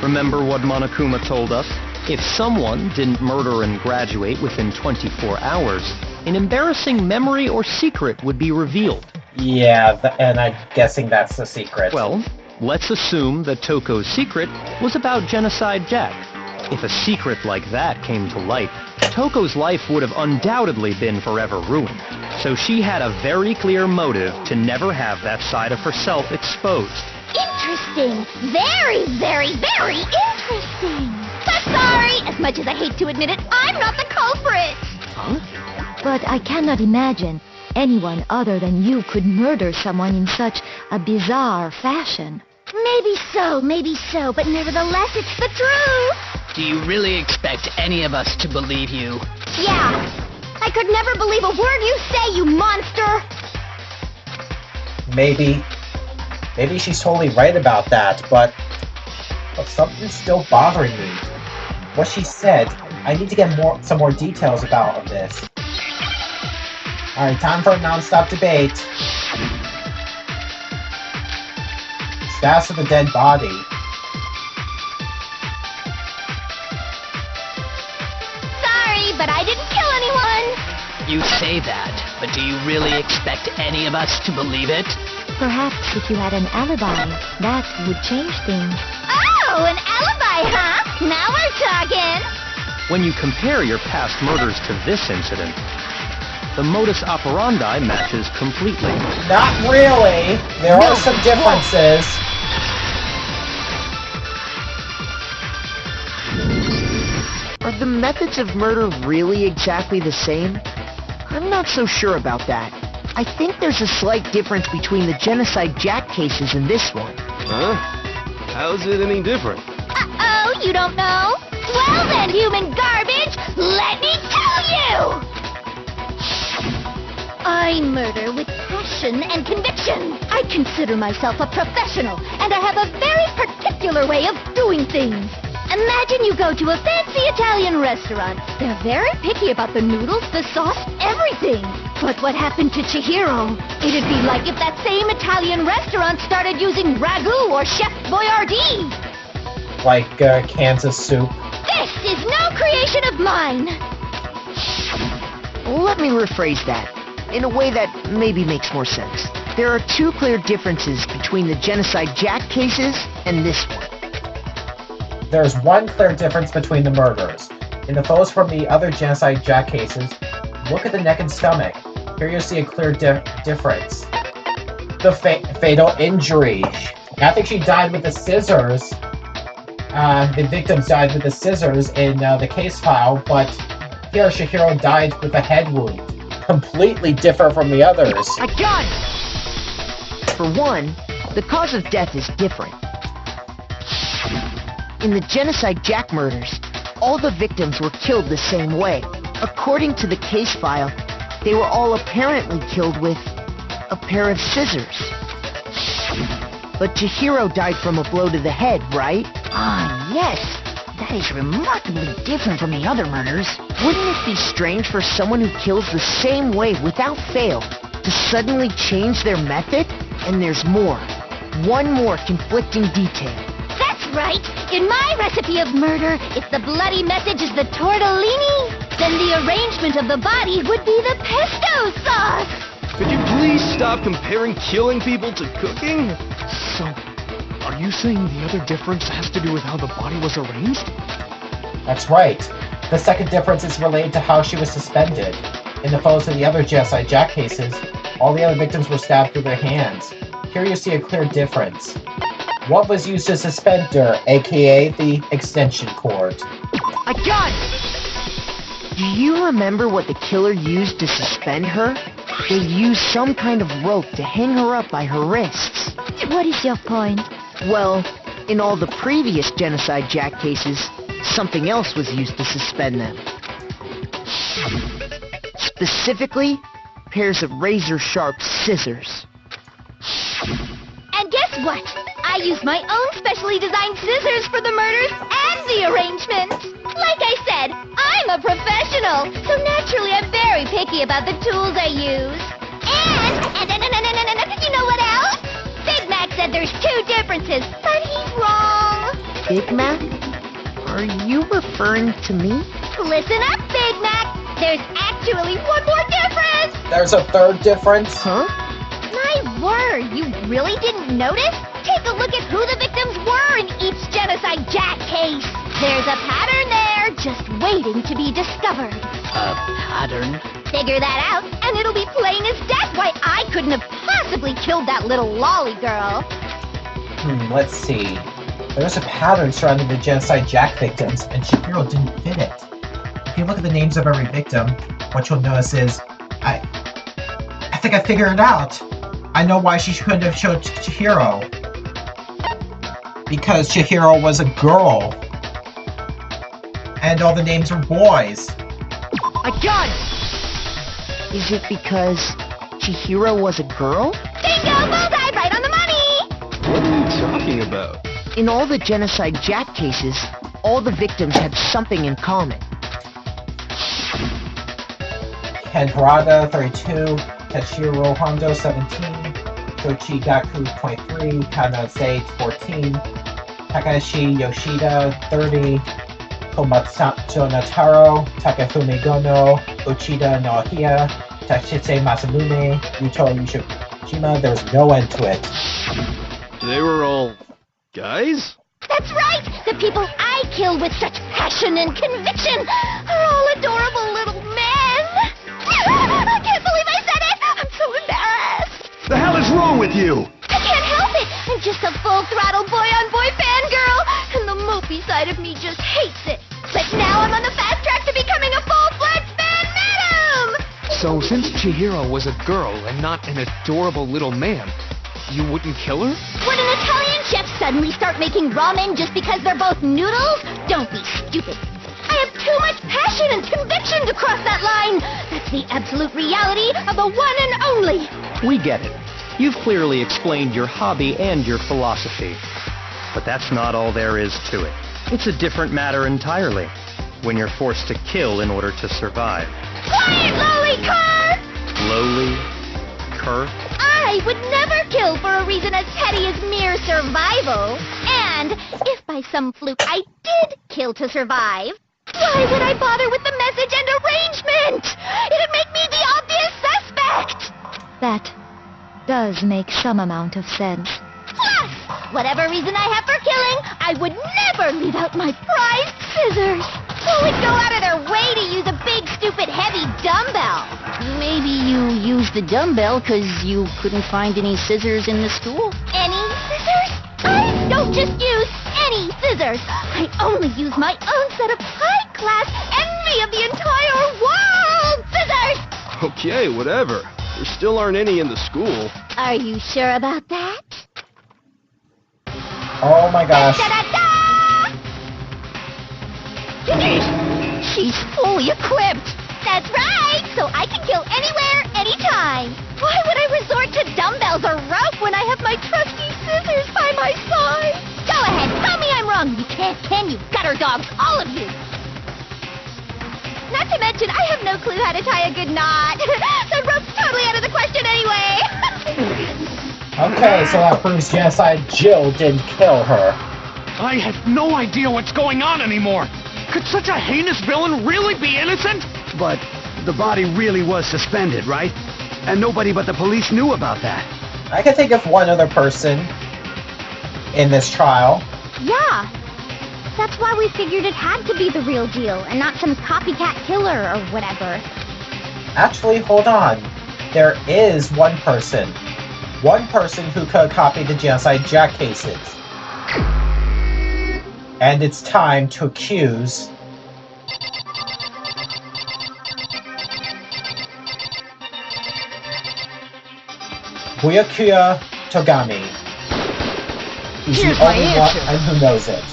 Speaker 4: Remember what Monokuma told us? If someone didn't murder and graduate within 24 hours, an embarrassing memory or secret would be revealed.
Speaker 1: Yeah, and I'm guessing that's the secret.
Speaker 4: Well, let's assume that Toko's secret was about Genocide Jack. If a secret like that came to light, Toko's life would have undoubtedly been forever ruined. So she had a very clear motive to never have that side of herself exposed.
Speaker 2: Interesting. Very, very, very interesting. But sorry, as much as I hate to admit it, I'm not the culprit.
Speaker 4: Huh?
Speaker 2: But I cannot imagine anyone other than you could murder someone in such a bizarre fashion. Maybe so, but nevertheless, it's the truth.
Speaker 7: Do you really expect any of us to believe you?
Speaker 2: Yeah. I could never believe a word you say, you monster.
Speaker 1: Maybe she's totally right about that, but something's still bothering me. What she said, I need to get some more details about this. Alright, time for a non-stop debate. Status of the dead body.
Speaker 2: Sorry, but I didn't kill anyone.
Speaker 7: You say that, but do you really expect any of us to believe it?
Speaker 2: Perhaps if you had an alibi, that would change things. Oh, an alibi, huh? Now we're talking.
Speaker 4: When you compare your past murders to this incident, the modus operandi matches completely.
Speaker 1: Not really. There are some differences.
Speaker 5: Are the methods of murder really exactly the same? I'm not so sure about that. I think there's a slight difference between the Genocide Jack cases and this one.
Speaker 8: Huh? How's it any different?
Speaker 2: Uh-oh, you don't know? Well then, human garbage, let me tell you! I murder with passion and conviction. I consider myself a professional, and I have a very particular way of doing things. Imagine you go to a fancy Italian restaurant. They're very picky about the noodles, the sauce, everything. But what happened to Chihiro? It'd be like if that same Italian restaurant started using ragu or Chef Boyardee.
Speaker 1: Like Kansas soup.
Speaker 2: This is no creation of mine.
Speaker 5: Let me rephrase that, in a way that maybe makes more sense. There are two clear differences between the Genocide Jack cases and this one.
Speaker 1: There's one clear difference between the murders. In the photos from the other Genocide Jack cases, look at the neck and stomach. Here you see a clear difference. The fatal injury. I think she died with the scissors. The victims died with the scissors in the case file, but here Chihiro died with a head wound. Completely different from the others.
Speaker 5: I got it! For one, the cause of death is different. In the Genocide Jack murders, all the victims were killed the same way. According to the case file, they were all apparently killed with a pair of scissors. But Chihiro died from a blow to the head, right?
Speaker 6: Ah, yes. That is remarkably different from the other murders.
Speaker 5: Wouldn't it be strange for someone who kills the same way without fail to suddenly change their method? And there's more. One more conflicting detail.
Speaker 2: That's right. In my recipe of murder, if the bloody message is the tortellini, then the arrangement of the body would be the pesto sauce.
Speaker 8: Could you please stop comparing killing people to cooking? So, are you saying the other difference has to do with how the body was arranged?
Speaker 1: That's right. The second difference is related to how she was suspended. In opposed to the other genocide Jack cases, all the other victims were stabbed through their hands. Here you see a clear difference. What was used to suspend her, aka the extension cord?
Speaker 5: I got it! Do you remember what the killer used to suspend her? They used some kind of rope to hang her up by her wrists.
Speaker 2: What is your point?
Speaker 5: Well, in all the previous Genocide Jack cases, something else was used to suspend them. Specifically, pairs of razor-sharp scissors.
Speaker 2: And guess what? I used my own specially designed scissors for the murders and the arrangement. Like I said, I'm a professional, so naturally I'm very picky about the tools I use. And you know what else? Big Mac said there's two differences, but he's wrong.
Speaker 5: Big Mac? Are you referring to me?
Speaker 2: Listen up, Big Mac. There's actually one more difference.
Speaker 1: There's a third difference?
Speaker 5: Huh?
Speaker 2: My word, you really didn't notice? Take a look at who the victims were in each Genocide Jack case. There's a pattern there, just waiting to be discovered.
Speaker 7: A pattern?
Speaker 2: Figure that out, and it'll be plain as death why I couldn't have possibly killed that little lolly girl.
Speaker 1: Let's see. There's a pattern surrounding the Genocide Jack victims, and Chihiro didn't fit it. If you look at the names of every victim, what you'll notice is, I think I figured it out. I know why she couldn't have showed Chihiro. Because Chihiro was a girl. And all the names were boys.
Speaker 5: I got it! Is it because Chihiro was a girl?
Speaker 2: Bingo! Bullseye! Right on the money!
Speaker 8: What are you talking about?
Speaker 5: In all the Genocide Jack cases, all the victims had something in common.
Speaker 1: Ken Harada, 32, Tachiro Hondo, 17, Shoichi Gaku, 23, Kanase, 14, Takashi Yoshida, 30, Komatsu Nataro, Takafumi Gono, Uchida Naohia, Tachitse Masamune, Yuto Yushijima. There's no end to it.
Speaker 8: They were all guys?
Speaker 2: That's right! The people I kill with such passion and conviction are all adorable little men! I can't believe I said it! I'm so embarrassed!
Speaker 10: The hell is wrong with you?
Speaker 2: I can't help it! I'm just a full-throttle boy-on-boy fangirl, and the mopey side of me just hates it. But now I'm on the fast track to becoming a full-fledged fan madam!
Speaker 8: So since Chihiro was a girl and not an adorable little man, you wouldn't kill her?
Speaker 2: Would an Italian chef suddenly start making ramen just because they're both noodles? Don't be stupid. I have too much passion and conviction to cross that line. That's the absolute reality of the one and only.
Speaker 4: We get it. You've clearly explained your hobby and your philosophy. But that's not all there is to it. It's a different matter entirely, when you're forced to kill in order to survive.
Speaker 2: Quiet, lowly cur!
Speaker 4: Lowly? Cur?
Speaker 2: I would never kill for a reason as petty as mere survival. And if by some fluke I did kill to survive, why would I bother with the message and arrangement? It'd make me the obvious suspect!
Speaker 12: That does make some amount of sense.
Speaker 2: Plus, whatever reason I have for killing, I would never leave out my prized scissors. Who would go out of their way to use a big, stupid, heavy dumbbell?
Speaker 6: Maybe you used the dumbbell because you couldn't find any scissors in the school?
Speaker 2: Any scissors? I don't just use any scissors. I only use my own set of high-class, envy of the entire world scissors!
Speaker 8: Okay, whatever. There still aren't any in the school.
Speaker 2: Are you sure about that?
Speaker 1: Oh my gosh.
Speaker 2: Da-da-da!
Speaker 6: She's fully equipped.
Speaker 2: That's right! So I can kill anywhere, anytime. Why would I resort to dumbbells or rope when I have my trusty scissors by my side? Go ahead, tell me I'm wrong. You can't, can you? Gutter dogs, all of you. Not to mention, I have no clue how to tie a good knot. The rope's totally out of the question anyway.
Speaker 1: Okay, so that proves Genocide Jill didn't kill her.
Speaker 8: I have no idea what's going on anymore. Could such a heinous villain really be innocent?
Speaker 10: But the body really was suspended, right? And nobody but the police knew about that.
Speaker 1: I can think of one other person in this trial.
Speaker 2: Yeah. That's why we figured it had to be the real deal and not some copycat killer or whatever.
Speaker 1: Actually, hold on. There is one person. One person who could copy the Genocide Jack cases. And it's time to accuse Byakuya Togami. He's
Speaker 5: Here's
Speaker 1: the
Speaker 5: my
Speaker 1: only one
Speaker 5: answer.
Speaker 1: who knows it.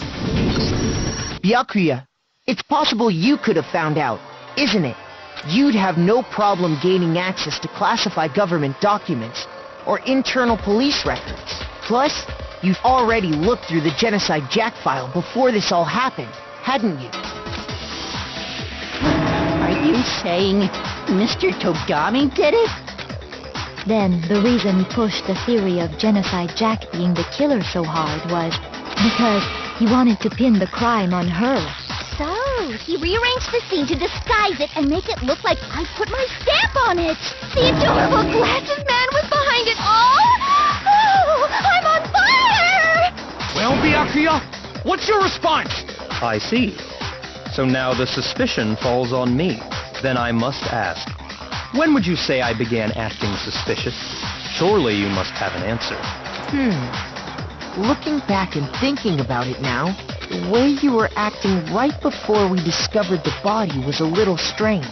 Speaker 5: Byakuya, it's possible you could have found out, isn't it? You'd have no problem gaining access to classified government documents or internal police records. Plus, you've already looked through the Genocide Jack file before this all happened, hadn't you?
Speaker 6: Are you saying Mr. Togami did it?
Speaker 2: Then the reason he pushed the theory of Genocide Jack being the killer so hard was because he wanted to pin the crime on her.
Speaker 13: So, he rearranged the scene to disguise it and make it look like I put my stamp on it. The adorable glasses man was behind it all. Oh, I'm on fire!
Speaker 8: Well, Byakuya, what's your response?
Speaker 4: I see. So now the suspicion falls on me. Then I must ask, when would you say I began acting suspicious? Surely you must have an answer.
Speaker 5: Looking back and thinking about it now, the way you were acting right before we discovered the body was a little strange.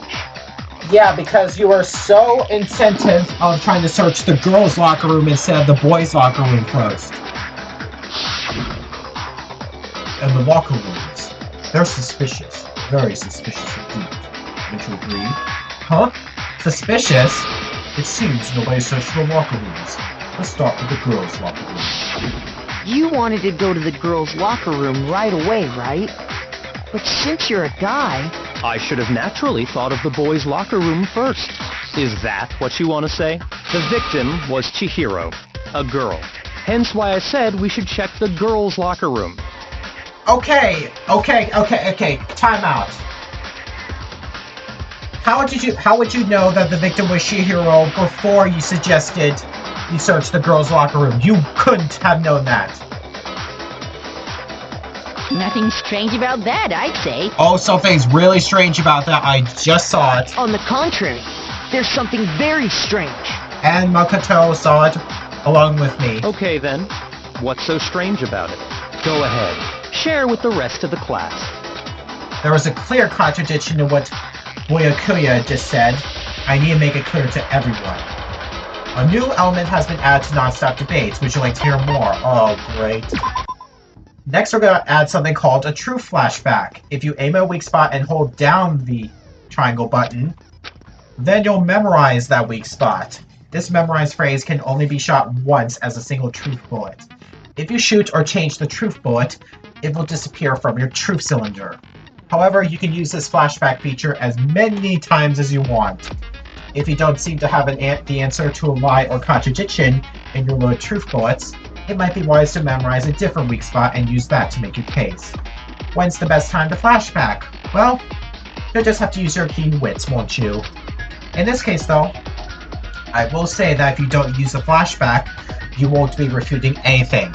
Speaker 1: Yeah, because you were so incentive of trying to search the girls' locker room instead of the boys' locker room first. And the locker rooms, they're suspicious. Very suspicious indeed. Would you agree? Huh? Suspicious? It seems nobody searched the locker rooms. Let's start with the girls' locker room.
Speaker 5: You wanted to go to the girls' locker room right away, right? But since you're a guy...
Speaker 4: I should have naturally thought of the boys' locker room first. Is that what you want to say? The victim was Chihiro, a girl. Hence why I said we should check the girls' locker room.
Speaker 1: Okay. Time out. How would you know that the victim was Chihiro before you suggested you search the girls' locker room? You couldn't have known that.
Speaker 6: Nothing strange about that, I'd say.
Speaker 1: Oh, something's really strange about that. I just saw it.
Speaker 5: On the contrary, there's something very strange.
Speaker 1: And Makoto saw it along with me.
Speaker 4: Okay then, what's so strange about it? Go ahead, share with the rest of the class.
Speaker 1: There was a clear contradiction in what Byakuya just said. I need to make it clear to everyone. A new element has been added to non-stop debates. Would you like to hear more? Oh, great. Next, we're going to add something called a true flashback. If you aim at a weak spot and hold down the triangle button, then you'll memorize that weak spot. This memorized phrase can only be shot once as a single truth bullet. If you shoot or change the truth bullet, it will disappear from your truth cylinder. However, you can use this flashback feature as many times as you want. If you don't seem to have the answer to a lie or contradiction in your loaded truth bullets, it might be wise to memorize a different weak spot and use that to make your case. When's the best time to flashback? Well, you'll just have to use your keen wits, won't you? In this case, though, I will say that if you don't use the flashback, you won't be refuting anything.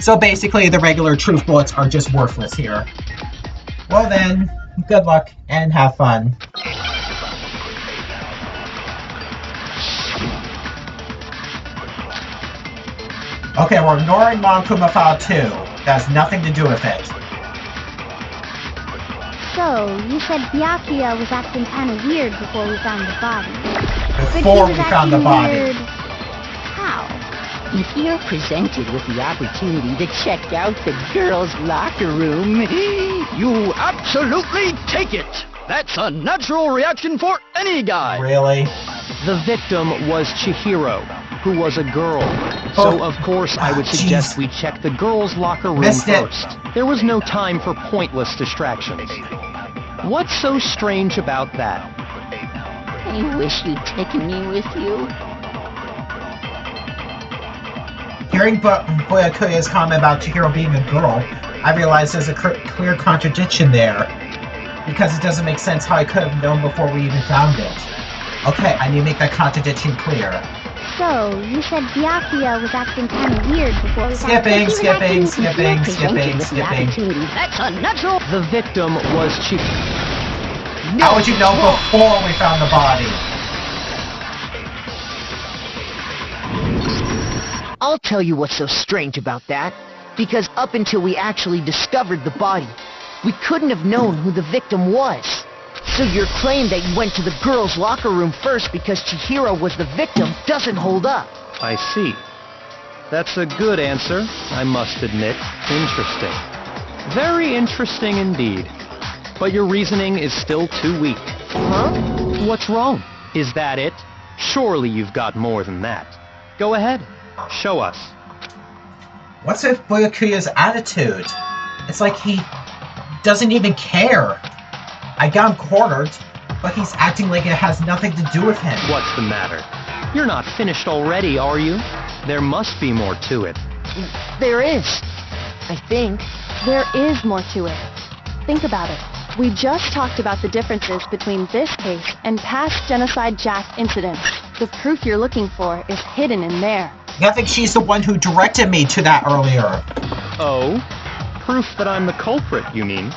Speaker 1: So basically, the regular truth bullets are just worthless here. Well then, good luck and have fun. Okay, we're ignoring Monkuma File 2. That has nothing to do with it.
Speaker 13: So, you said Byakuya was acting kind of weird before we found the body.
Speaker 1: Before we found the body.
Speaker 13: Weird. How?
Speaker 6: If you're presented with the opportunity to check out the girls' locker room,
Speaker 8: You absolutely take it! That's a natural reaction for any guy!
Speaker 1: Really?
Speaker 4: The victim was Chihiro, who was a girl. So of course I would suggest we check the girls' locker room first. There was no time for pointless distractions. What's so strange about that?
Speaker 6: I wish you'd taken me with you.
Speaker 1: Hearing Boyakuya's comment about Chihiro being a girl, I realized there's a clear contradiction there. Because it doesn't make sense how I could have known before we even found it. Okay, I need to make that contradiction clear.
Speaker 13: So, you said Byakuya was acting kind of weird before we found
Speaker 1: Skipping.
Speaker 7: That's unnatural. The victim was Chihiro.
Speaker 1: How would you know before we found the body?
Speaker 5: I'll tell you what's so strange about that. Because up until we actually discovered the body, we couldn't have known who the victim was. So your claim that you went to the girls' locker room first because Chihiro was the victim doesn't hold up.
Speaker 4: I see. That's a good answer, I must admit. Interesting. Very interesting indeed. But your reasoning is still too weak.
Speaker 5: Huh?
Speaker 4: What's wrong? Is that it? Surely you've got more than that. Go ahead. Show us.
Speaker 1: What's with Boyakuya's attitude? It's like he doesn't even care. I got him cornered, but he's acting like it has nothing to do with him.
Speaker 4: What's the matter? You're not finished already, are you? There must be more to it.
Speaker 5: There is. I think.
Speaker 9: There is more to it. Think about it. We just talked about the differences between this case and past Genocide Jack incidents. The proof you're looking for is hidden in there.
Speaker 1: I think she's the one who directed me to that earlier.
Speaker 4: Oh? Proof that I'm the culprit, you mean?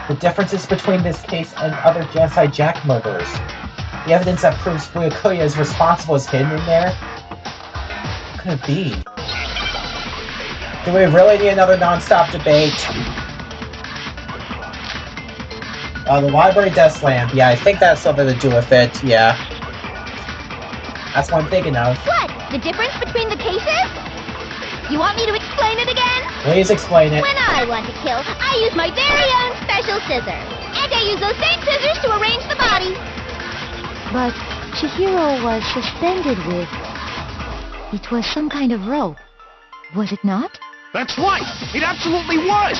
Speaker 3: The differences between this case and other Genocide Jack murders. The evidence that proves Byakuya is responsible is hidden in there? What could it be? Do we really need another non-stop debate? The library desk lamp. Yeah, I think that's something to do with it. Yeah. That's what I'm thinking of.
Speaker 13: What? The difference between the cases? You want me to explain it again?
Speaker 3: Please explain it.
Speaker 13: When I want to kill, I use my very own special scissors. And I use those same scissors to arrange the body.
Speaker 2: But Chihiro was suspended with... It was some kind of rope. Was it not?
Speaker 8: That's right! It absolutely was!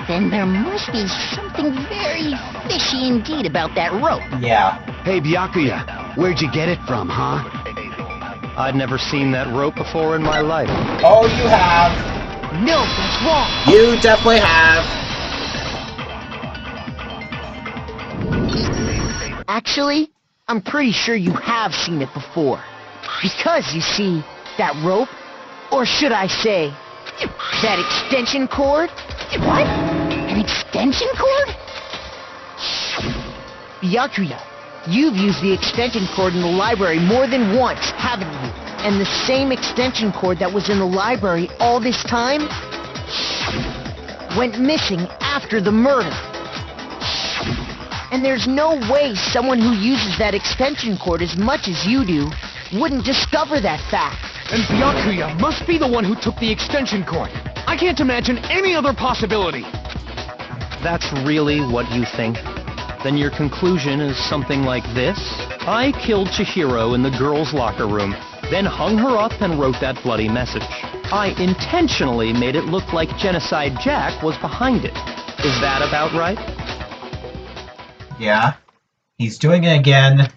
Speaker 6: Then there must be something very fishy indeed about that rope.
Speaker 3: Yeah.
Speaker 10: Hey, Byakuya, where'd you get it from, huh?
Speaker 4: I'd never seen that rope before in my life.
Speaker 3: Oh, you have.
Speaker 5: No, that's wrong.
Speaker 3: You definitely have.
Speaker 5: Actually, I'm pretty sure you have seen it before. Because, you see, that rope, or should I say, that extension cord?
Speaker 6: What? An extension cord?
Speaker 5: Byakuya, you've used the extension cord in the library more than once, haven't you? And the same extension cord that was in the library all this time went missing after the murder. And there's no way someone who uses that extension cord as much as you do wouldn't discover that fact.
Speaker 8: And Byakuya must be the one who took the extension cord. I can't imagine any other possibility.
Speaker 4: That's really what you think? Then your conclusion is something like this? I killed Chihiro in the girls' locker room, then hung her up and wrote that bloody message. I intentionally made it look like Genocide Jack was behind it. Is that about right?
Speaker 1: Yeah. He's doing it again.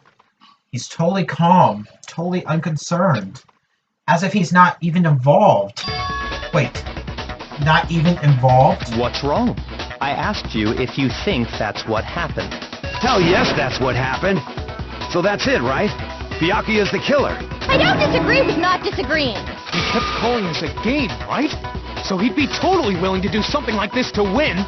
Speaker 1: He's totally calm, totally unconcerned. As if he's not even involved. Wait. Not even involved?
Speaker 4: What's wrong? I asked you if you think that's what happened.
Speaker 10: Hell yes, that's what happened. So that's it, right? Byakuya's the killer.
Speaker 13: I don't disagree with not disagreeing.
Speaker 8: He kept calling this a game, right? So he'd be totally willing to do something like this to win.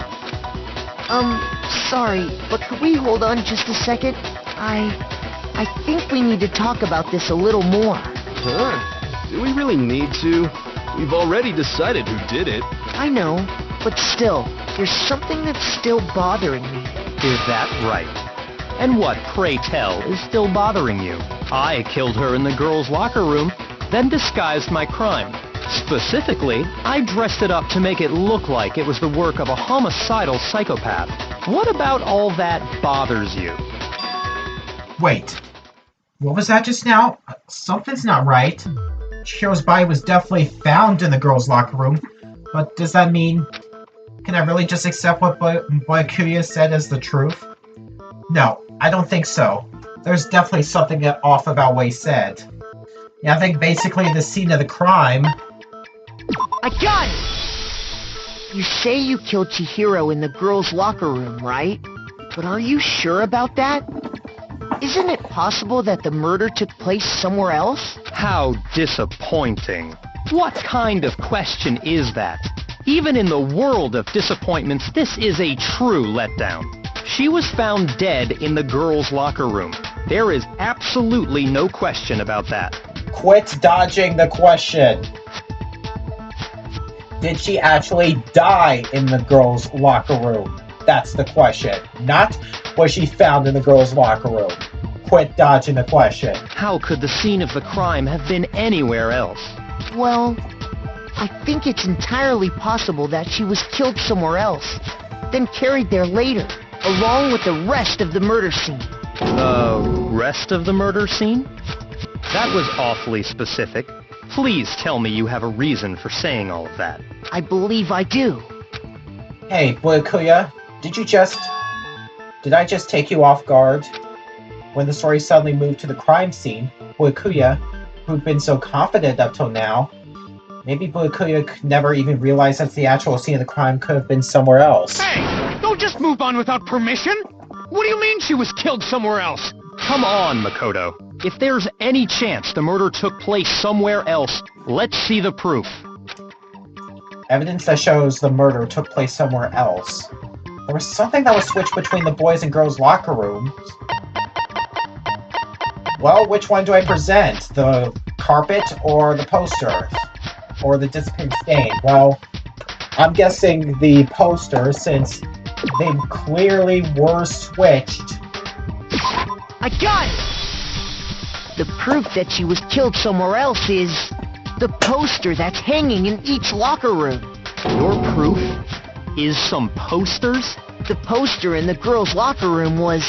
Speaker 5: Sorry, but could we hold on just a second? I think we need to talk about this a little more.
Speaker 14: Huh? Do we really need to? We've already decided who did it.
Speaker 5: I know, but still, there's something that's still bothering me.
Speaker 4: Is that right? And what, pray tell, is still bothering you? I killed her in the girls' locker room, then disguised my crime. Specifically, I dressed it up to make it look like it was the work of a homicidal psychopath. What about all that bothers you?
Speaker 1: Wait. What was that just now? Something's not right. Chihiro's body was definitely found in the girls' locker room, but does that mean... Can I really just accept what Byakuya said as the truth? No, I don't think so. There's definitely something off about what he said. Yeah, I think basically the scene of the crime.
Speaker 5: I got it! You say you killed Chihiro in the girls' locker room, right? But are you sure about that? Isn't it possible that the murder took place somewhere else?
Speaker 4: How disappointing. What kind of question is that? Even in the world of disappointments, this is a true letdown. She was found dead in the girls' locker room. There is absolutely no question about that.
Speaker 1: Quit dodging the question. Did she actually die in the girls' locker room? That's the question. Not was she found in the girls' locker room. Quit dodging the question.
Speaker 4: How could the scene of the crime have been anywhere else?
Speaker 5: Well, I think it's entirely possible that she was killed somewhere else, then carried there later, along with the rest of the murder scene.
Speaker 4: The rest of the murder scene? That was awfully specific. Please tell me you have a reason for saying all of that.
Speaker 5: I believe I do.
Speaker 1: Hey, Boyakuya, did I just take you off guard? When the story suddenly moved to the crime scene, Boyakuya, who'd been so confident up till now, maybe Boyakuya could never even realize that the actual scene of the crime could have been somewhere else.
Speaker 8: Hey! Don't just move on without permission! What do you mean she was killed somewhere else?
Speaker 4: Come on, Makoto. If there's any chance the murder took place somewhere else, let's see the proof.
Speaker 1: Evidence that shows the murder took place somewhere else. There was something that was switched between the boys' and girls' locker rooms. Well, which one do I present? The carpet or the poster? Or the disappearing stain? Well, I'm guessing the poster, since they clearly were switched.
Speaker 5: I got it! The proof that she was killed somewhere else is the poster that's hanging in each locker room.
Speaker 4: Your proof is some posters?
Speaker 5: The poster in the girls' locker room was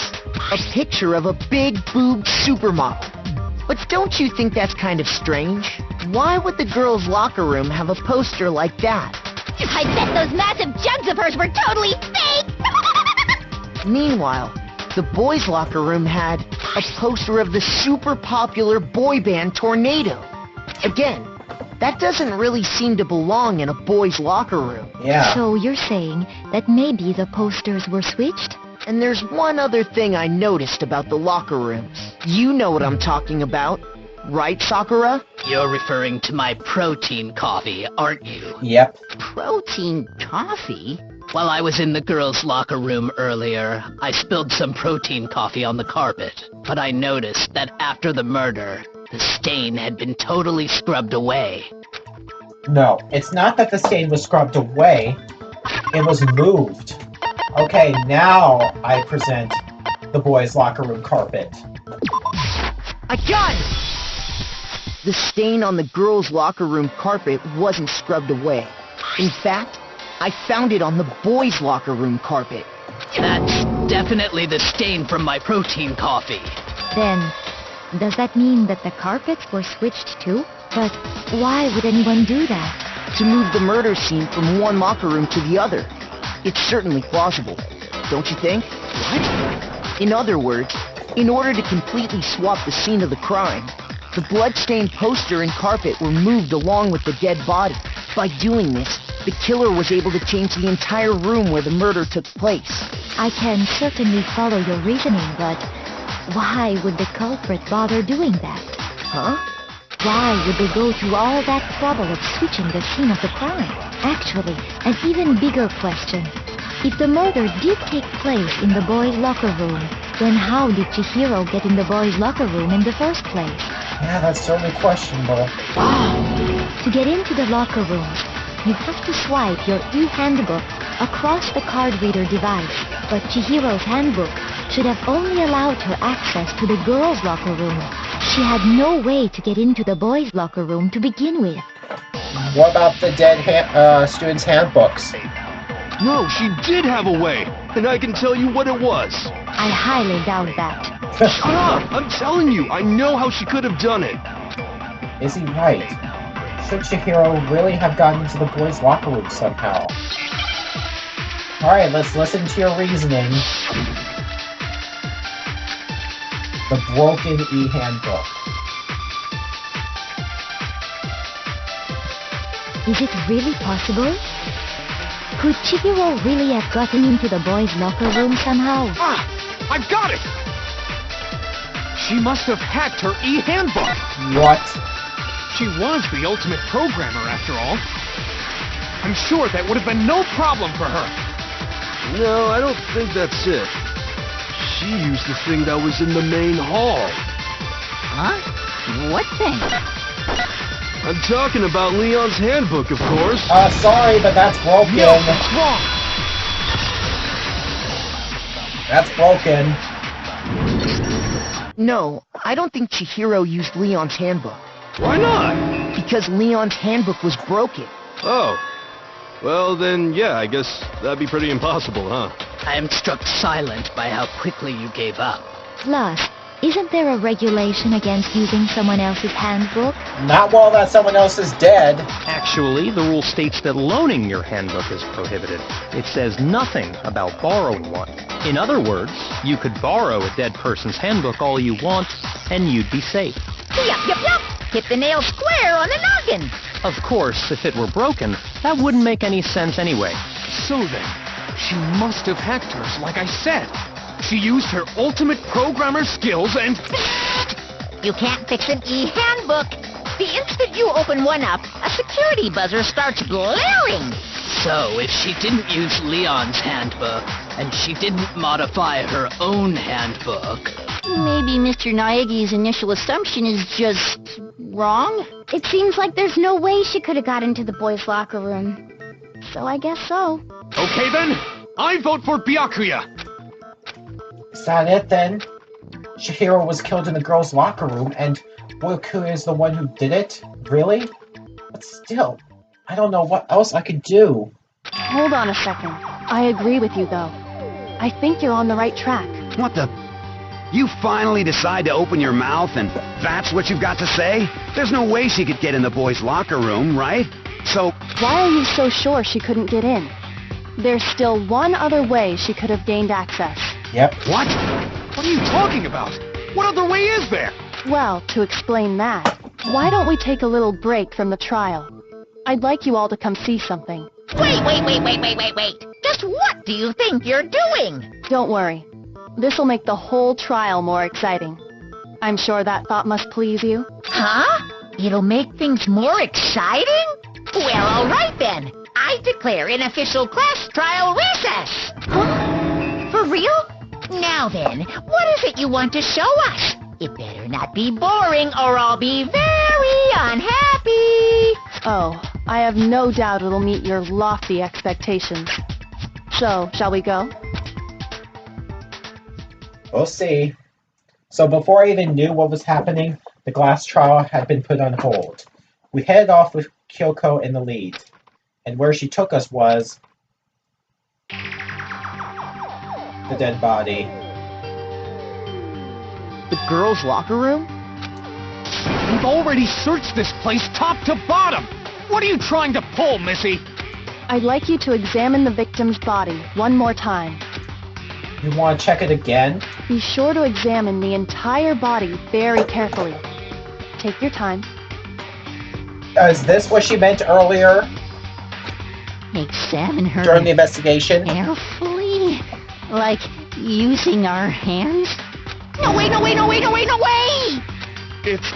Speaker 5: a picture of a big boobed supermodel. But don't you think that's kind of strange? Why would the girls' locker room have a poster like that?
Speaker 13: I bet those massive jugs of hers were totally fake!
Speaker 5: Meanwhile, the boys' locker room had a poster of the super popular boy band Tornado. Again, that doesn't really seem to belong in a boys' locker room.
Speaker 1: Yeah.
Speaker 2: So you're saying that maybe the posters were switched?
Speaker 5: And there's one other thing I noticed about the locker rooms. You know what I'm talking about, right, Sakura?
Speaker 7: You're referring to my protein coffee, aren't you?
Speaker 1: Yep.
Speaker 7: Protein coffee? While I was in the girls' locker room earlier, I spilled some protein coffee on the carpet. But I noticed that after the murder, the stain had been totally scrubbed away.
Speaker 1: No, it's not that the stain was scrubbed away. It was moved. Okay, now I present the boys' locker room carpet.
Speaker 5: I got it! The stain on the girls' locker room carpet wasn't scrubbed away. In fact, I found it on the boys' locker room carpet.
Speaker 7: That's definitely the stain from my protein coffee.
Speaker 2: Then, does that mean that the carpets were switched too? But why would anyone do that?
Speaker 5: To move the murder scene from one locker room to the other. It's certainly plausible, don't you think? What? In other words, in order to completely swap the scene of the crime, the blood-stained poster and carpet were moved along with the dead body. By doing this, the killer was able to change the entire room where the murder took place.
Speaker 2: I can certainly follow your reasoning, but why would the culprit bother doing that?
Speaker 5: Huh?
Speaker 2: Why would they go through all that trouble of switching the scene of the crime? Actually, an even bigger question. If the murder did take place in the boys' locker room, then how did Chihiro get in the boys' locker room in the first place?
Speaker 1: Yeah, that's certainly questionable.
Speaker 2: To get into the locker rooms, you have to swipe your e-handbook across the card reader device. But Chihiro's handbook should have only allowed her access to the girls' locker room. She had no way to get into the boys' locker room to begin with.
Speaker 1: What about the dead students' handbooks?
Speaker 14: No, she did have a way, and I can tell you what it was.
Speaker 2: I highly doubt that.
Speaker 14: Shut up! I'm telling you, I know how she could have done it.
Speaker 1: Is he right? Should Chihiro really have gotten into the boys' locker room somehow? Alright, let's listen to your reasoning. The broken e-handbook.
Speaker 2: Is it really possible? Could Chihiro really have gotten into the boys' locker room somehow?
Speaker 8: Ah! I've got it! She must have hacked her e-handbook!
Speaker 1: What?
Speaker 8: She was the ultimate programmer, after all. I'm sure that would have been no problem for her.
Speaker 14: No, I don't think that's it. She used the thing that was in the main hall.
Speaker 6: Huh? What thing?
Speaker 14: I'm talking about Leon's handbook, of course.
Speaker 1: Sorry, but that's broken.
Speaker 8: No, what's wrong?
Speaker 1: That's broken.
Speaker 5: No, I don't think Chihiro used Leon's handbook.
Speaker 14: Why not?
Speaker 5: Because Leon's handbook was broken.
Speaker 14: Oh. Well, then, yeah, I guess that'd be pretty impossible, huh?
Speaker 7: I am struck silent by how quickly you gave up.
Speaker 2: Plus, isn't there a regulation against using someone else's handbook?
Speaker 1: Not while that someone else is dead.
Speaker 4: Actually, the rule states that loaning your handbook is prohibited. It says nothing about borrowing one. In other words, you could borrow a dead person's handbook all you want, and you'd be safe.
Speaker 6: Yup. Hit the nail square on the noggin.
Speaker 4: Of course, if it were broken, that wouldn't make any sense anyway.
Speaker 8: So then, she must have hacked hers, like I said. She used her ultimate programmer skills and...
Speaker 6: You can't fix an e-handbook. The instant you open one up, a security buzzer starts blaring.
Speaker 7: So, if she didn't use Leon's handbook, and she didn't modify her own handbook...
Speaker 13: Maybe Mr. Naegi's initial assumption is just wrong? It seems like there's no way she could have got into the boys' locker room. So I guess so.
Speaker 8: Okay then, I vote for Byakuya.
Speaker 1: Is that it then? Chihiro was killed in the girls' locker room, and Byakuya is the one who did it? Really? But still, I don't know what else I could do.
Speaker 9: Hold on a second. I agree with you, though. I think you're on the right track.
Speaker 10: What the... You finally decide to open your mouth and that's what you've got to say? There's no way she could get in the boys' locker room, right? So...
Speaker 9: Why are you so sure she couldn't get in? There's still one other way she could have gained access.
Speaker 1: Yep.
Speaker 8: What? What are you talking about? What other way is there?
Speaker 9: Well, to explain that, why don't we take a little break from the trial? I'd like you all to come see something.
Speaker 6: Wait. Just what do you think you're doing?
Speaker 9: Don't worry. This'll make the whole trial more exciting. I'm sure that thought must please you.
Speaker 6: Huh? It'll make things more exciting? Well, all right then. I declare an official class trial recess.
Speaker 13: Huh? For real?
Speaker 6: Now then, what is it you want to show us? It better not be boring or I'll be very unhappy.
Speaker 9: Oh, I have no doubt it'll meet your lofty expectations. So, shall we go?
Speaker 1: We'll see. So before I even knew what was happening, the glass trial had been put on hold. We headed off with Kyoko in the lead. And where she took us was... the dead body.
Speaker 5: The girls' locker room?
Speaker 8: We've already searched this place top to bottom! What are you trying to pull, Missy?
Speaker 9: I'd like you to examine the victim's body one more time.
Speaker 1: You want to check it again?
Speaker 9: Be sure to examine the entire body very carefully. Take your time.
Speaker 1: Is this what she meant earlier
Speaker 6: Examine her
Speaker 1: during the investigation?
Speaker 6: carefully, like using our hands. No way!
Speaker 8: It's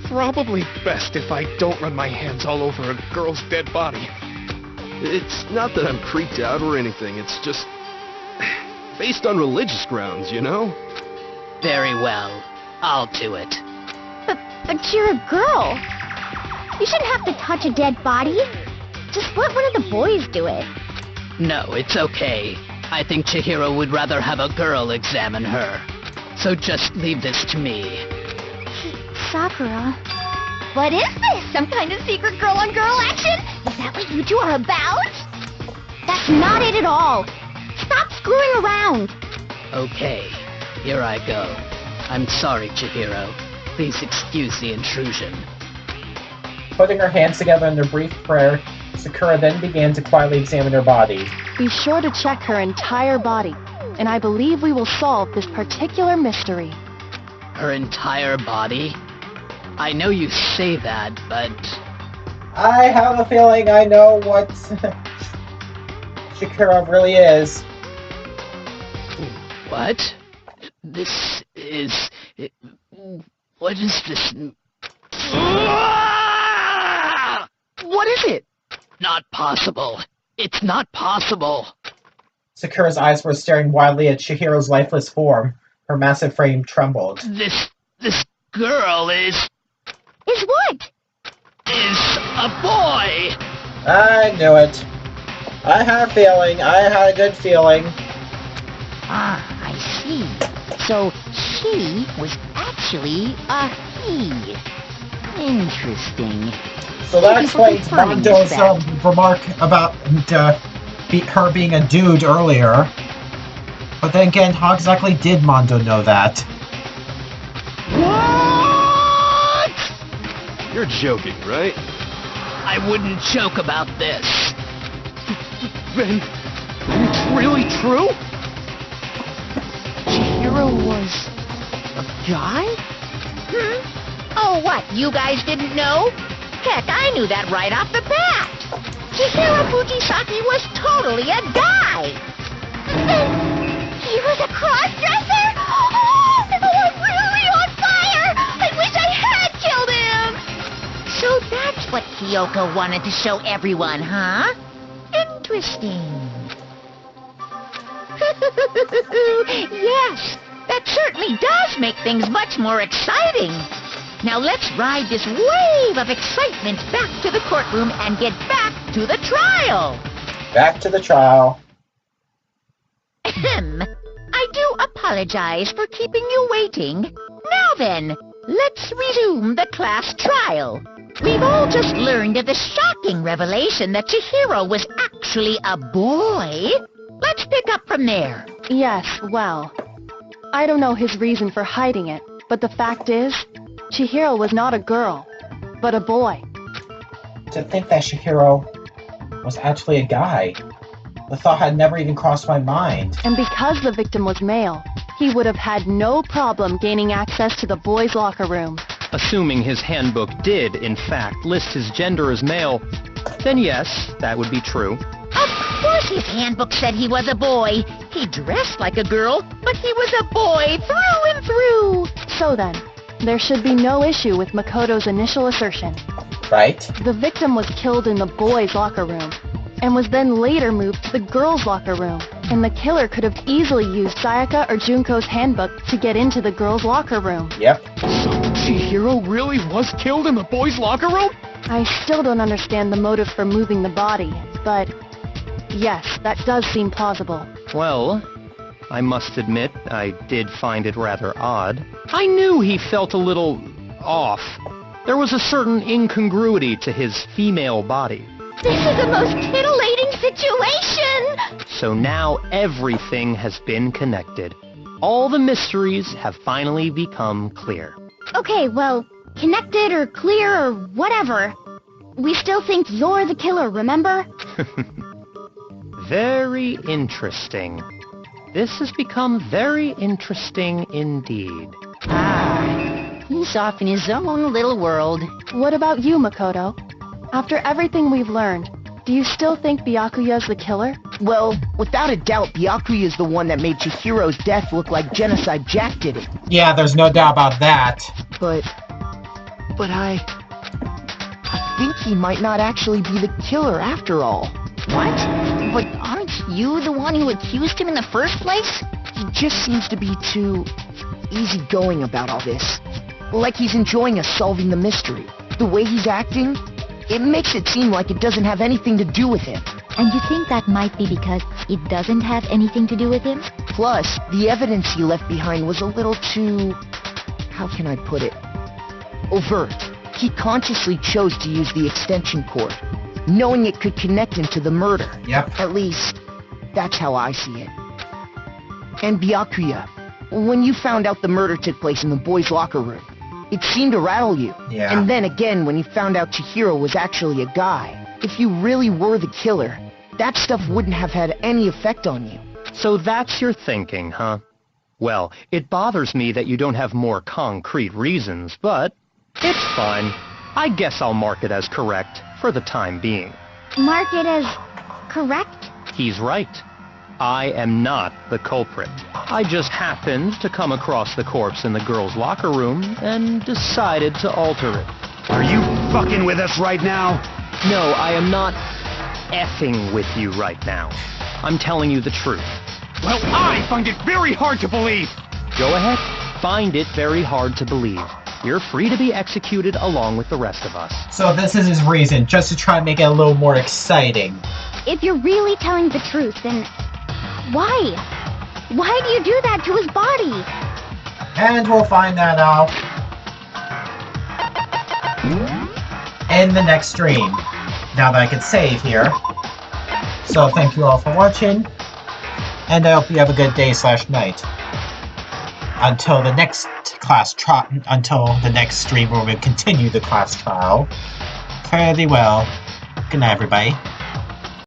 Speaker 8: probably best if I don't run my hands all over a girl's dead body.
Speaker 14: It's not that I'm creeped out or anything, it's just... based on religious grounds, you know?
Speaker 7: Very well. I'll do it.
Speaker 13: But you're a girl. You shouldn't have to touch a dead body. Just let one of the boys do it.
Speaker 7: No, it's okay. I think Chihiro would rather have a girl examine her. So just leave this to me.
Speaker 13: Sakura. What is this? Some kind of secret girl-on-girl action? Is that what you two are about? That's not it at all. Stop screwing around.
Speaker 7: Okay, here I go. I'm sorry, Chihiro. Please excuse the intrusion.
Speaker 1: Putting her hands together in a brief prayer, Sakura then began to quietly examine her body.
Speaker 9: Be sure to check her entire body, and I believe we will solve this particular mystery.
Speaker 7: Her entire body? I know you say that, but...
Speaker 1: I have a feeling I know what Shakira really is.
Speaker 7: What? This is... What is this?
Speaker 5: What is it?
Speaker 7: Not possible. It's not possible.
Speaker 1: Sakura's eyes were staring wildly at Chihiro's lifeless form. Her massive frame trembled.
Speaker 7: This girl is
Speaker 13: what?
Speaker 7: a boy!
Speaker 1: I knew it. I had a feeling. I had a good feeling.
Speaker 6: Ah, I see. So she was actually a he. Interesting.
Speaker 1: So that explains Mondo's remark about her being a dude earlier. But then again, how exactly did Mondo know that?
Speaker 7: What?
Speaker 14: You're joking, right?
Speaker 7: I wouldn't joke about this.
Speaker 8: Then it's really true?
Speaker 5: Chihiro was a guy?
Speaker 6: Oh, what? You guys didn't know? Heck, I knew that right off the bat. Chihiro Fujisaki was totally a guy.
Speaker 13: He was a cross-dresser? Oh, I'm really on fire! I wish I had killed him!
Speaker 6: So that's what Kyoko wanted to show everyone, huh? Interesting. Yes, that certainly does make things much more exciting. Now let's ride this wave of excitement back to the courtroom and get back to the trial.
Speaker 1: Back to the trial.
Speaker 6: Ahem. I do apologize for keeping you waiting. Now then, let's resume the class trial. We've all just learned of the shocking revelation that Chihiro was actually a boy. Let's pick up from there.
Speaker 9: Yes, well, I don't know his reason for hiding it, but the fact is, Chihiro was not a girl, but a boy.
Speaker 1: To think that Chihiro was actually a guy. The thought had never even crossed my mind.
Speaker 9: And because the victim was male, he would have had no problem gaining access to the boys' locker room.
Speaker 4: Assuming his handbook did, in fact, list his gender as male, then yes, that would be true.
Speaker 6: Of course his handbook said he was a boy. He dressed like a girl, but he was a boy through and through.
Speaker 9: So then, there should be no issue with Makoto's initial assertion.
Speaker 1: Right?
Speaker 9: The victim was killed in the boys' locker room, and was then later moved to the girls' locker room. And the killer could have easily used Sayaka or Junko's handbook to get into the girls' locker room.
Speaker 1: Yep.
Speaker 8: So Chihiro really was killed in the boys' locker room?
Speaker 9: I still don't understand the motive for moving the body, but yes, that does seem plausible.
Speaker 4: Well, I must admit, I did find it rather odd. I knew he felt a little off. There was a certain incongruity to his female body.
Speaker 13: This is the most titillating situation!
Speaker 4: So now everything has been connected. All the mysteries have finally become clear.
Speaker 2: Okay, well, connected or clear or whatever. We still think you're the killer, remember?
Speaker 4: Very interesting. This has become very interesting indeed.
Speaker 6: Ah, he's off in his own little world.
Speaker 9: What about you, Makoto? After everything we've learned, do you still think Byakuya's the killer?
Speaker 5: Well, without a doubt, Byakuya's the one that made Chihiro's death look like Genocide Jack did it.
Speaker 1: Yeah, there's no doubt about that.
Speaker 5: But I think he might not actually be the killer after all.
Speaker 6: What? But aren't you the one who accused him in the first place?
Speaker 5: He just seems to be too easygoing about all this. Like he's enjoying us solving the mystery. The way he's acting, it makes it seem like it doesn't have anything to do with him.
Speaker 2: And you think that might be because it doesn't have anything to do with him?
Speaker 5: Plus, the evidence he left behind was a little too... how can I put it? Overt. He consciously chose to use the extension cord, knowing it could connect him to the murder.
Speaker 1: Yep.
Speaker 5: At least, that's how I see it. And Byakuya, when you found out the murder took place in the boys' locker room, it seemed to rattle you.
Speaker 1: Yeah.
Speaker 5: And then again, when you found out Chihiro was actually a guy, if you really were the killer, that stuff wouldn't have had any effect on you.
Speaker 4: So that's your thinking, huh? Well, it bothers me that you don't have more concrete reasons, but it's fine. I guess I'll mark it as correct for the time being.
Speaker 13: Mark it as correct?
Speaker 4: He's right. I am not the culprit. I just happened to come across the corpse in the girls' locker room and decided to alter it.
Speaker 10: Are you fucking with us right now?
Speaker 4: No, I am not effing with you right now. I'm telling you the truth.
Speaker 8: Well, I find it very hard to believe.
Speaker 4: Go ahead. Find it very hard to believe. You're free to be executed along with the rest of us.
Speaker 1: So this is his reason, just to try and make it a little more exciting.
Speaker 13: If you're really telling the truth, then why? Why do you do that to his body?
Speaker 1: And we'll find that out in the next stream. Now that I can save here. So thank you all for watching, and I hope you have a good day/night. Until the next until the next stream where we continue the class trial. Fare thee well. Good night, everybody.